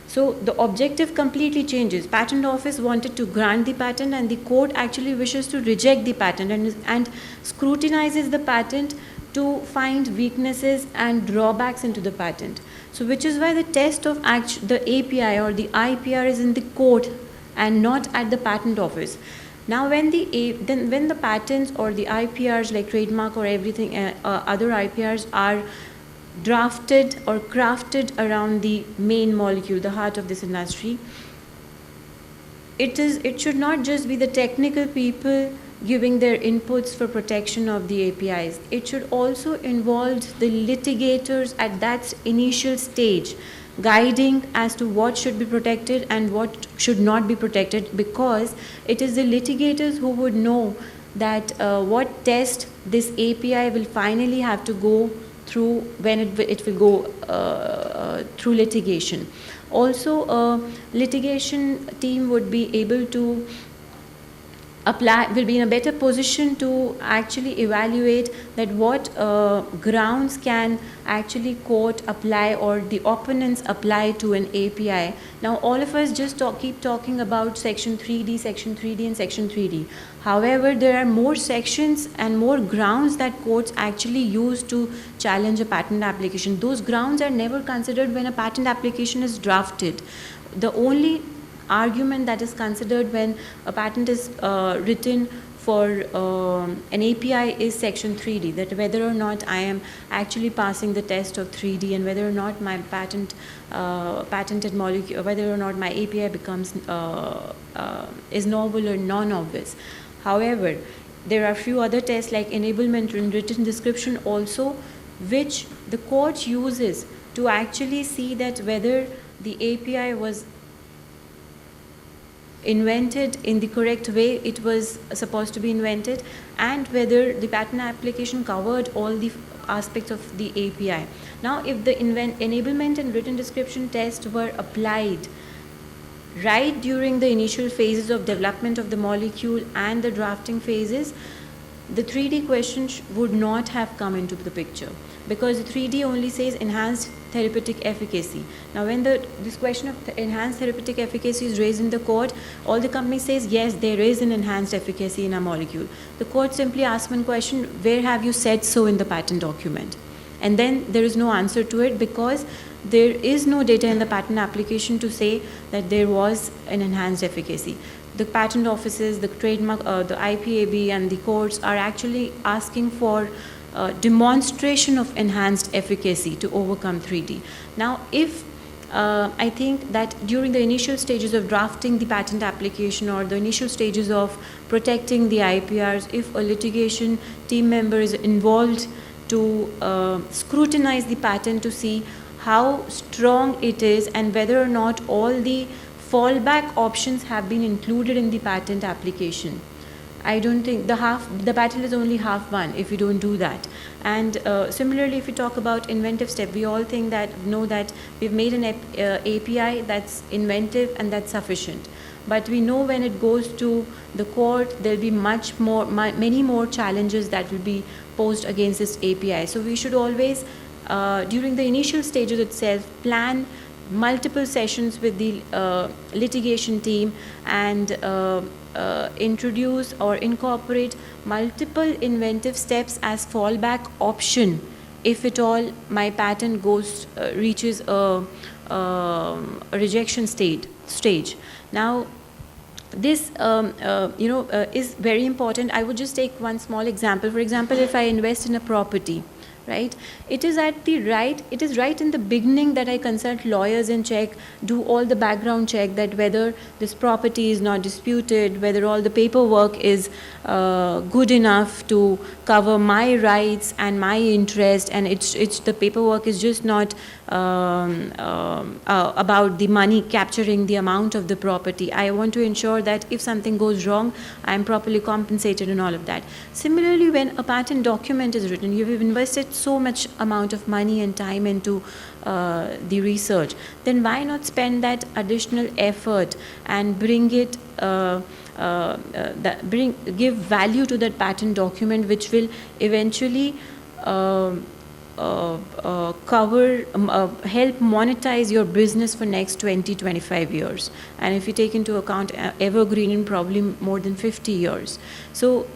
So the objective completely changes. Patent office wanted to grant the patent and the court actually wishes to reject the patent and scrutinizes the patent to find weaknesses and drawbacks into the patent. So which is why the test of the API or the IPR is in the court and not at the patent office. Now when the patents or the IPRs like trademark or everything other IPRs are drafted or crafted around the main molecule, the heart of this industry, it should not just be the technical people giving their inputs for protection of the APIs. It should also involve the litigators at that initial stage, guiding as to what should be protected and what should not be protected, because it is the litigators who would know that what test this API will finally have to go through when it will go through litigation. Also, a litigation team would be able to will be in a better position to actually evaluate that what grounds can actually court apply or the opponents apply to an API. Now all of us just keep talking about section 3D, section 3D and section 3D. However, there are more sections and more grounds that courts actually use to challenge a patent application. Those grounds are never considered when a patent application is drafted. The only argument that is considered when a patent is written for an API is section 3D, that whether or not I am actually passing the test of 3D and whether or not my patented molecule, whether or not my API becomes is novel or non-obvious. However, there are few other tests like enablement and written description also, which the court uses to actually see that whether the API was invented in the correct way it was supposed to be invented, and whether the patent application covered all the aspects of the API. Now, if the enablement and written description tests were applied right during the initial phases of development of the molecule and the drafting phases, the 3D question would not have come into the picture, because the 3D only says enhanced therapeutic efficacy. Now when this question of enhanced therapeutic efficacy is raised in the court, all the company says yes, there is an enhanced efficacy in a molecule. The court simply asks one question, where have you said so in the patent document? And then there is no answer to it, because there is no data in the patent application to say that there was an enhanced efficacy. The patent offices, the trademark, the IPAB and the courts are actually asking for demonstration of enhanced efficacy to overcome 3D. Now, if I think that during the initial stages of drafting the patent application or the initial stages of protecting the IPRs, if a litigation team member is involved to scrutinize the patent to see how strong it is and whether or not all the fallback options have been included in the patent application. I don't think the battle is only half won if we don't do that. And similarly, if we talk about inventive step, we all know that we've made an API that's inventive and that's sufficient. But we know when it goes to the court, there'll be many more challenges that will be posed against this API. So we should always, during the initial stages itself, plan multiple sessions with the litigation team and introduce or incorporate multiple inventive steps as fallback option if at all my patent reaches a rejection stage. Now, this is very important. I would just take one small example. For example, if I invest in a property, right? It is right in the beginning that I consult lawyers and do all the background check that whether this property is not disputed, whether all the paperwork is good enough to cover my rights and my interest, and the paperwork is just not about the money capturing the amount of the property. I want to ensure that if something goes wrong, I am properly compensated and all of that. Similarly, when a patent document is written, you've invested so much amount of money and time into the research, then why not spend that additional effort and give value to that patent document, which will eventually help monetize your business for next 20-25 years, and if you take into account evergreen, in probably more than 50 years. So,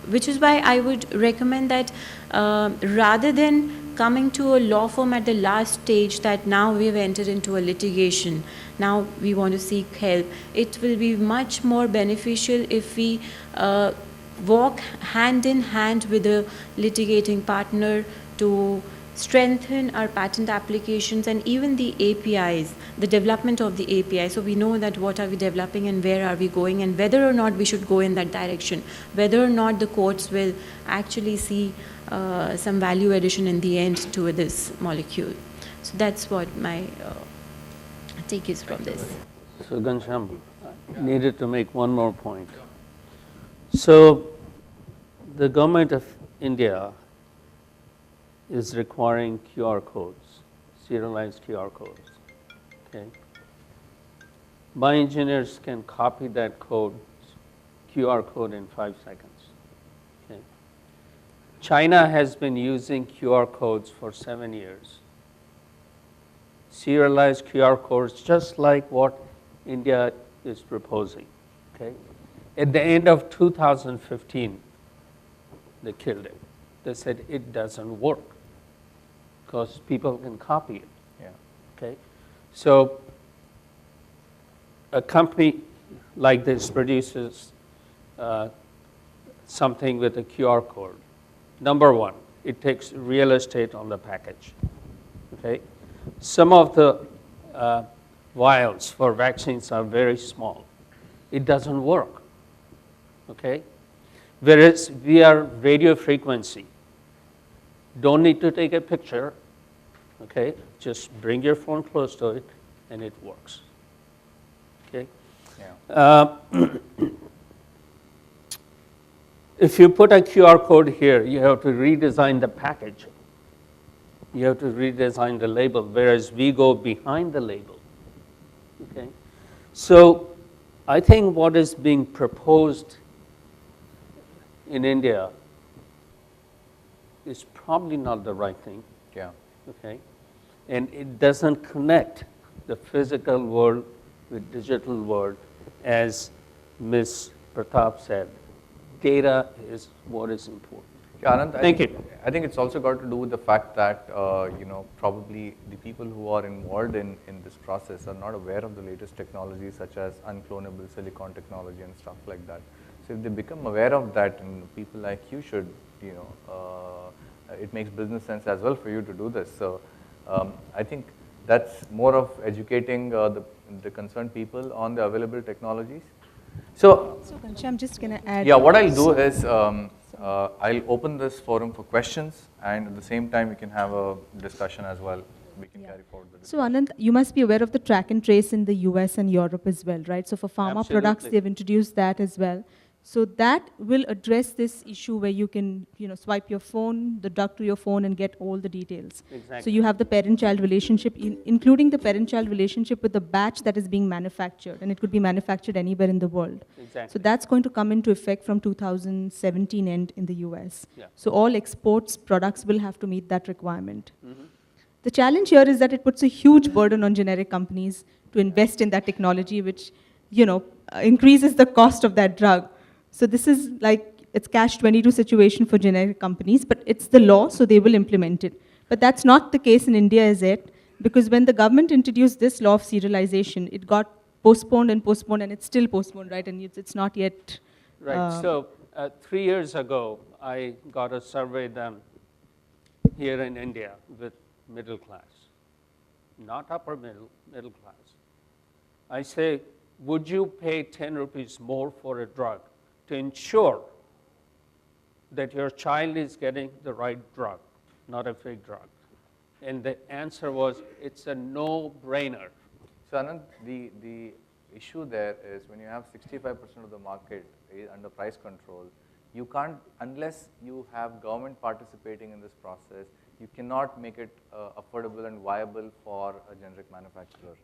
which is why I would recommend that rather than coming to a law firm at the last stage, that now we've entered into a litigation, now we want to seek help, it will be much more beneficial if we walk hand in hand with a litigating partner to strengthen our patent applications and even the APIs, the development of the API. So we know that what are we developing and where are we going, and whether or not we should go in that direction, whether or not the courts will actually see some value addition in the end to this molecule. So that's what my take is from this. So Ghanshyam, I needed to make one more point. So the government of India is requiring QR codes, serialized QR codes. Okay. My engineers can copy that QR code in 5 seconds. Okay. China has been using QR codes for 7 years. Serialized QR codes, just like what India is proposing. Okay. At the end of 2015, they killed it. They said it doesn't work because people can copy it. Yeah. Okay. So a company like this produces something with a QR code. Number one, it takes real estate on the package. Okay. Some of the vials for vaccines are very small. It doesn't work. Okay. Whereas we are radio frequency. Don't need to take a picture, okay? Just bring your phone close to it and it works, okay? Yeah. If you put a QR code here, you have to redesign the package. You have to redesign the label, whereas we go behind the label, okay? So I think what is being proposed in India is probably not the right thing. Yeah. Okay, and it doesn't connect the physical world with digital world, as Ms. Pratap said. Data is what is important. Yeah, Anand, Thank you. I think it's also got to do with the fact that probably the people who are involved in this process are not aware of the latest technologies such as unclonable silicon technology and stuff like that. So if they become aware of that, and people like you should, it makes business sense as well for you to do this. So I think that's more of educating the concerned people on the available technologies. So Ghanshyam, I'm just going to add. yeah, what I'll do is I'll open this forum for questions, and at the same time we can have a discussion as well. We can carry forward the discussion. So Anand, you must be aware of the track and trace in the US and Europe as well, right? So for pharma Absolutely. products, they've introduced that as well. So that will address this issue where you can, swipe your phone, the drug to your phone, and get all the details. Exactly. So you have the parent-child relationship, including the parent-child relationship with the batch that is being manufactured, and it could be manufactured anywhere in the world. Exactly. So that's going to come into effect from 2017 end in the US. Yeah. So all exports products will have to meet that requirement. Mm-hmm. The challenge here is that it puts a huge burden on generic companies to invest in that technology, which, increases the cost of that drug. So this is like, it's catch-22 situation for generic companies, but it's the law, so they will implement it. But that's not the case in India as yet, because when the government introduced this law of serialization, it got postponed, and it's still postponed, right? And it's not yet. Right. So 3 years ago, I got a survey done here in India with middle class, not upper middle class. I say, would you pay 10 rupees more for a drug to ensure that your child is getting the right drug, not a fake drug? And the answer was, it's a no-brainer. So Anand, the issue there is when you have 65% of the market under price control, you can't, unless you have government participating in this process, you cannot make it affordable and viable for a generic manufacturer.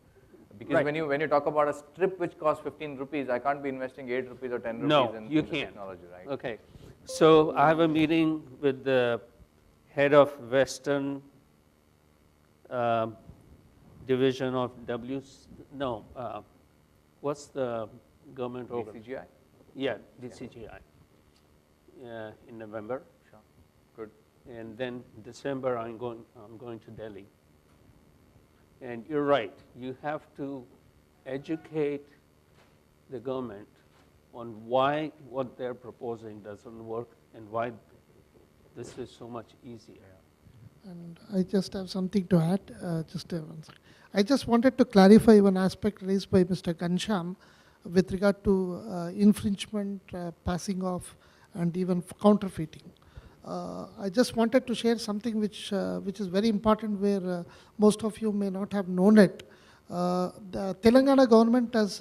Because Right. when you talk about a strip which costs 15 rupees, I can't be investing 8 rupees or 10 rupees No, in you the can't. technology, right? Okay. So I have a meeting with the head of Western division of what's the government organ? DCGI? Yeah, DCGI. In November. Sure. Good. And then December, I'm going to Delhi. And you're right, you have to educate the government on why what they're proposing doesn't work and why this is so much easier. And I just have something to add, just one second. I just wanted to clarify one aspect raised by Mr. Ghanshyam with regard to infringement, passing off, and even counterfeiting. I just wanted to share something which is very important, where most of you may not have known it. The Telangana government has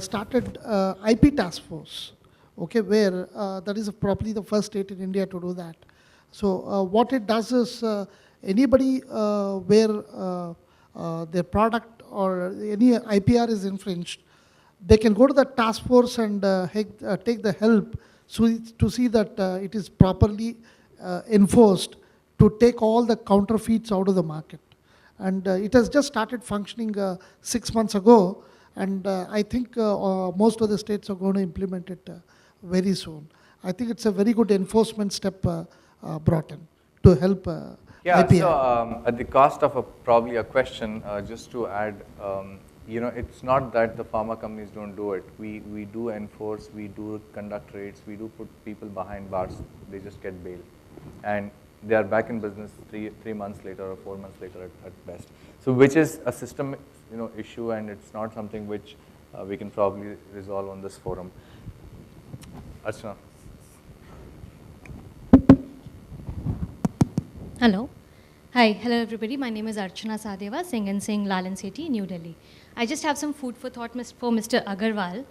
started IP task force, okay, where that is probably the first state in India to do that. So what it does is anybody where their product or any IPR is infringed, they can go to the task force and take the help to see that it is properly enforced, to take all the counterfeits out of the market. And it has just started functioning 6 months ago, and I think most of the states are going to implement it very soon. I think it's a very good enforcement step brought in to help Yeah, IPR. so at the cost of probably a question, just to add, it's not that the pharma companies don't do it. We do enforce, we do conduct raids, we do put people behind bars. They just get bail, and they are back in business 3 months later or 4 months later at best. So, which is a system, issue, and it's not something which we can probably resolve on this forum. Archana. Hello. Hi, hello everybody. My name is Archana Sadeva, Singh and Singh, Lal and City, New Delhi. I just have some food for thought for Mr. Agarwal.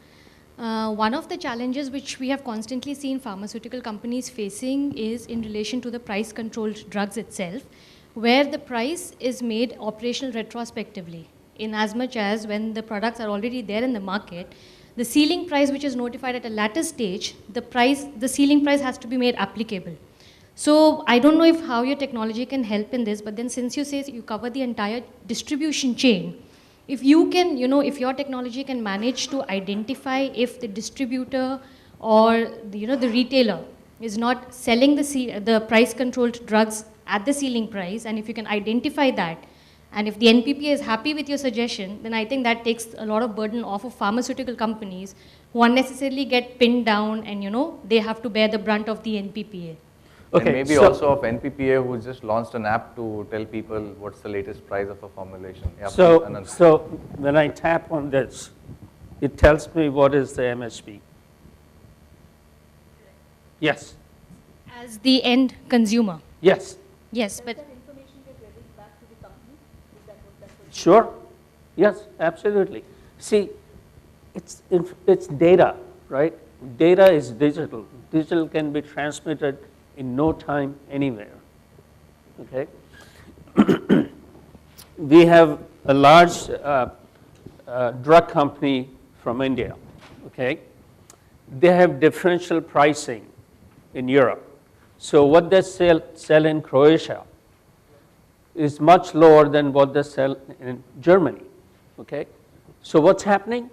One of the challenges which we have constantly seen pharmaceutical companies facing is in relation to the price-controlled drugs itself, where the price is made operational retrospectively, in as much as when the products are already there in the market, the ceiling price which is notified at a later stage, the ceiling price has to be made applicable. So I don't know how your technology can help in this, but then since you say you cover the entire distribution chain, if you can, if your technology can manage to identify if the distributor or the retailer is not selling the price-controlled drugs at the ceiling price, and if you can identify that, and if the NPPA is happy with your suggestion, then I think that takes a lot of burden off of pharmaceutical companies who unnecessarily get pinned down and they have to bear the brunt of the NPPA. Okay, and maybe also of NPPA, who just launched an app to tell people what's the latest price of a formulation. Yeah, so when I tap on this, it tells me what is the MSP. Yes. As the end consumer. Yes. Yes, but Sure. Yes, absolutely. See, it's data, right? data is digital. Digital can be transmitted in no time anywhere. Okay. We have a large drug company from India. Okay. They have differential pricing in Europe. So what they sell in Croatia is much lower than what they sell in Germany. Okay. So what's happening?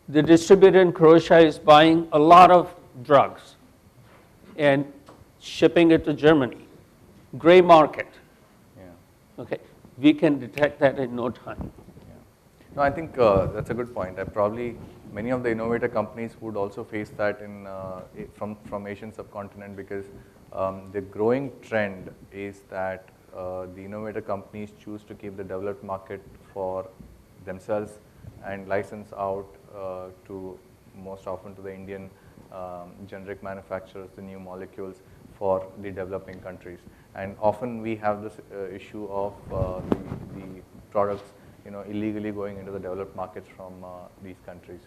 The distributor in Croatia is buying a lot of drugs and shipping it to Germany. Gray market. Yeah. Okay. We can detect that in no time. Yeah. No, I think that's a good point. Probably many of the innovator companies would also face that in from Asian subcontinent, because the growing trend is that the innovator companies choose to keep the developed market for themselves and license out to most often to the Indian generic manufacturers, the new molecules for the developing countries. And often we have this issue of the products, illegally going into the developed markets from these countries.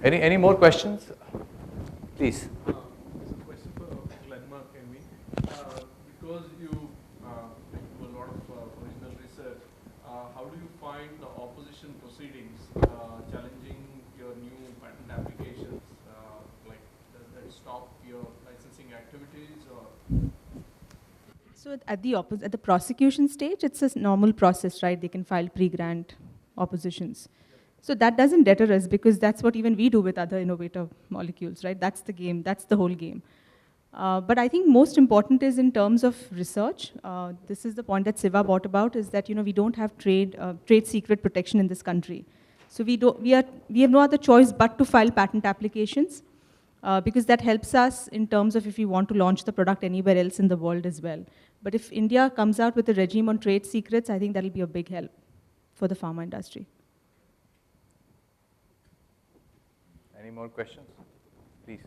Any more questions? Please. It's a question for Glenmark, Amy. Because you do a lot of original research, how do you find the opposition proceedings challenging your new patent applications? Like, does that stop your licensing activities, or? So at the prosecution stage, it's a normal process, right? They can file pre-grant oppositions. So that doesn't deter us, because that's what even we do with other innovative molecules, right? That's the game, that's the whole game. But I think most important is in terms of research. This is the point that Siva brought about, is that we don't have trade secret protection in this country. So we have no other choice but to file patent applications, because that helps us in terms of if we want to launch the product anywhere else in the world as well. But if India comes out with a regime on trade secrets, I think that'll be a big help for the pharma industry. Any more questions? Please.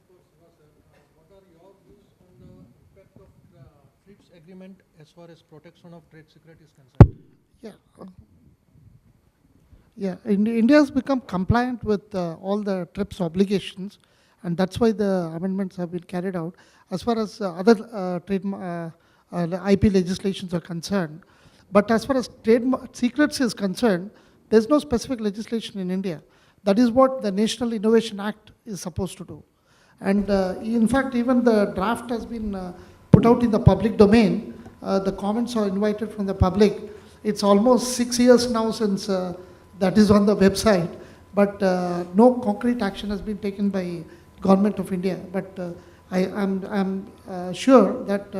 What are your views on the impact of the TRIPS agreement as far as protection of trade secret is concerned? India has become compliant with all the TRIPS obligations, and that's why the amendments have been carried out. As far as other IP legislations are concerned, but as far as trade secrets is concerned, there's no specific legislation in India. That is what the National Innovation Act is supposed to do. And in fact, even the draft has been put out in the public domain. The comments are invited from the public. It's almost 6 years now since that is on the website, but no concrete action has been taken by Government of India. But I'm sure that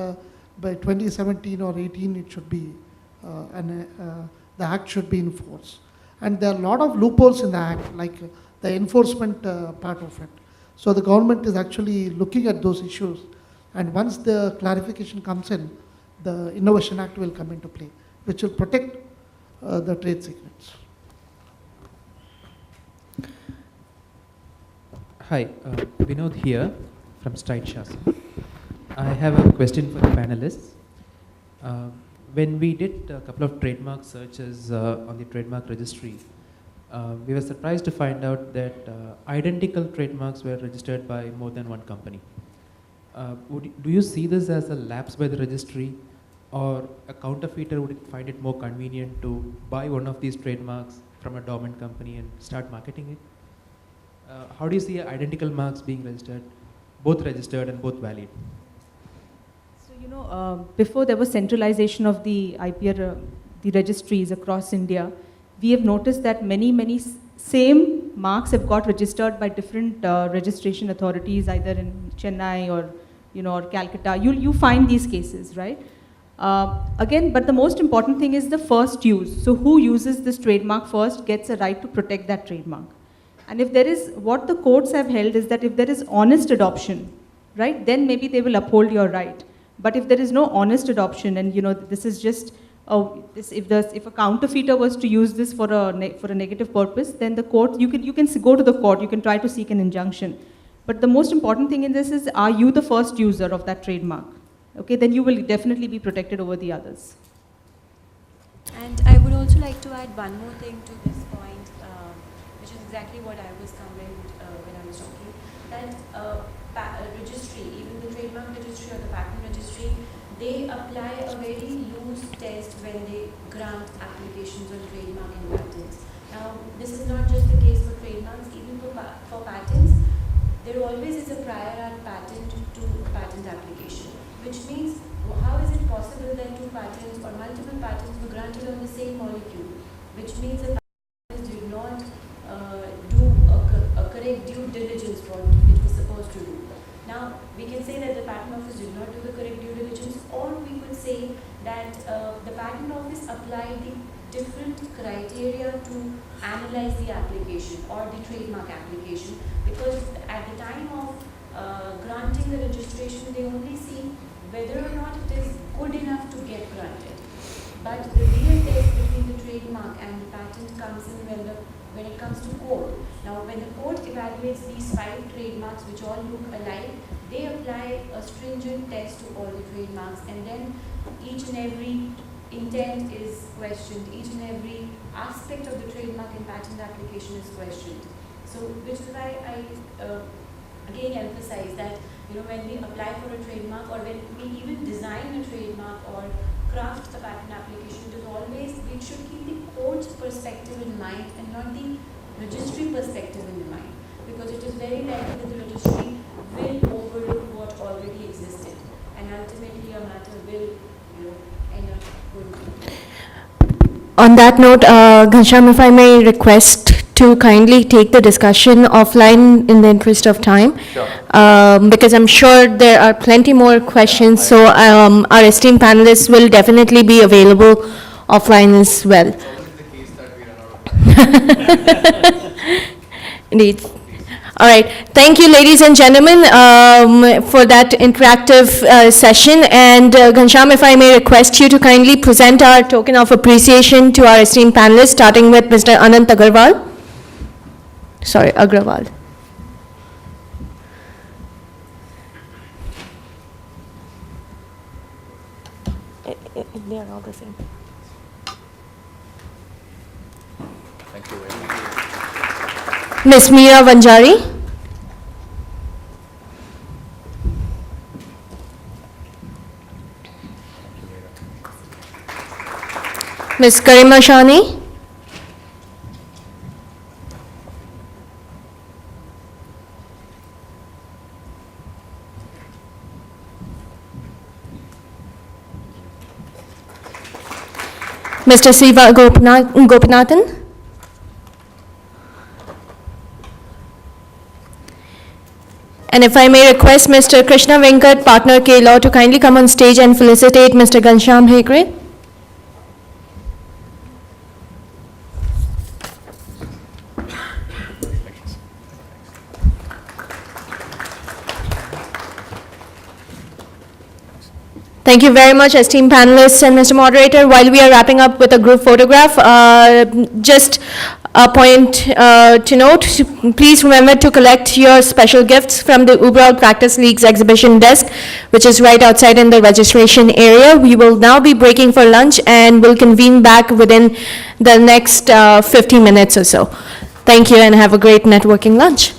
by 2017 or 18 it should be, the act should be in force. And there are a lot of loopholes in the act, like the enforcement part of it. So the government is actually looking at those issues, and once the clarification comes in, the Innovation Act will come into play, which will protect the trade secrets. Hi, Vinod here from Stride Shastra. I have a question for the panelists. When we did a couple of trademark searches on the trademark registry, we were surprised to find out that identical trademarks were registered by more than one company. Do you see this as a lapse by the registry, or a counterfeiter would find it more convenient to buy one of these trademarks from a dormant company and start marketing it? How do you see identical marks being registered, both registered and both valid? So, before there was centralization of the IPR, the registries across India, we have noticed that many same marks have got registered by different registration authorities, either in Chennai or, or Calcutta. You find these cases, right? Again, but the most important thing is the first use. So who uses this trademark first gets a right to protect that trademark. And if there is, what the courts have held is that if there is honest adoption, right, then maybe they will uphold your right. But if there is no honest adoption, and this is just, if a counterfeiter was to use this for a negative purpose, then the court, you can go to the court, you can try to seek an injunction. But the most important thing in this is, are you the first user of that trademark? Okay, then you will definitely be protected over the others. And I would also like to add one more thing to this point, which is exactly what I was covering when I was talking, that registry, even the trademark registry or the patent registry, they apply a very loose test when they grant applications on trademark and patents. Now, this is not just the case for trademarks, even for patents, there always is a prior art patent to patent application, which means how is it possible that two patents or multiple patents were granted on the same molecule, which means the patent did not do a correct due diligence what it was supposed to do. Now, we can say that the patent office did not do the correct due diligence, or we could say that the patent office applied the different criteria to analyze the application or the trademark application, because at the time of granting the registration, they only see whether or not it is good enough to get granted. But the real test between the trademark and the patent comes in when it comes to court. Now, when the court evaluates these 5 trademarks which all look alike, they apply a stringent test to all the trademarks, and then each and every intent is questioned, each and every aspect of the trademark and patent application is questioned. So, which is why I again emphasize that, you know, when we apply for a trademark or when we even design a trademark or craft the patent application, it is always, we should keep the court's perspective in mind and not the registry perspective in mind, because it is very likely that the registry will overlook what already existed, and ultimately your matter will, you know, end up going. On that note, Ghanshyam, if I may request to kindly take the discussion offline in the interest of time. Sure. Because I'm sure there are plenty more questions, so our esteemed panelists will definitely be available offline as well. It's always the case that we run out of time. Indeed. All right. Thank you, ladies and gentlemen, for that interactive session. And Ghanshyam, if I may request you to kindly present our token of appreciation to our esteemed panelists, starting with Mr. Anant Agarwal. Sorry, Agrawal. They are all the same. Thank you very much. Ms. Meera Vanjari. Ms. Karima Shani. Mr. Siva Gopinathan. And if I may request Mr. Krishna Venkat, partner K Law, to kindly come on stage and felicitate Mr. Ghanshyam Hegde. Thank you very much, esteemed panelists and Mr. Moderator. While we are wrapping up with a group photograph, just a point to note, please remember to collect your special gifts from the Uberall Practice League's exhibition desk, which is right outside in the registration area. We will now be breaking for lunch and will convene back within the next 50 minutes or so. Thank you and have a great networking lunch.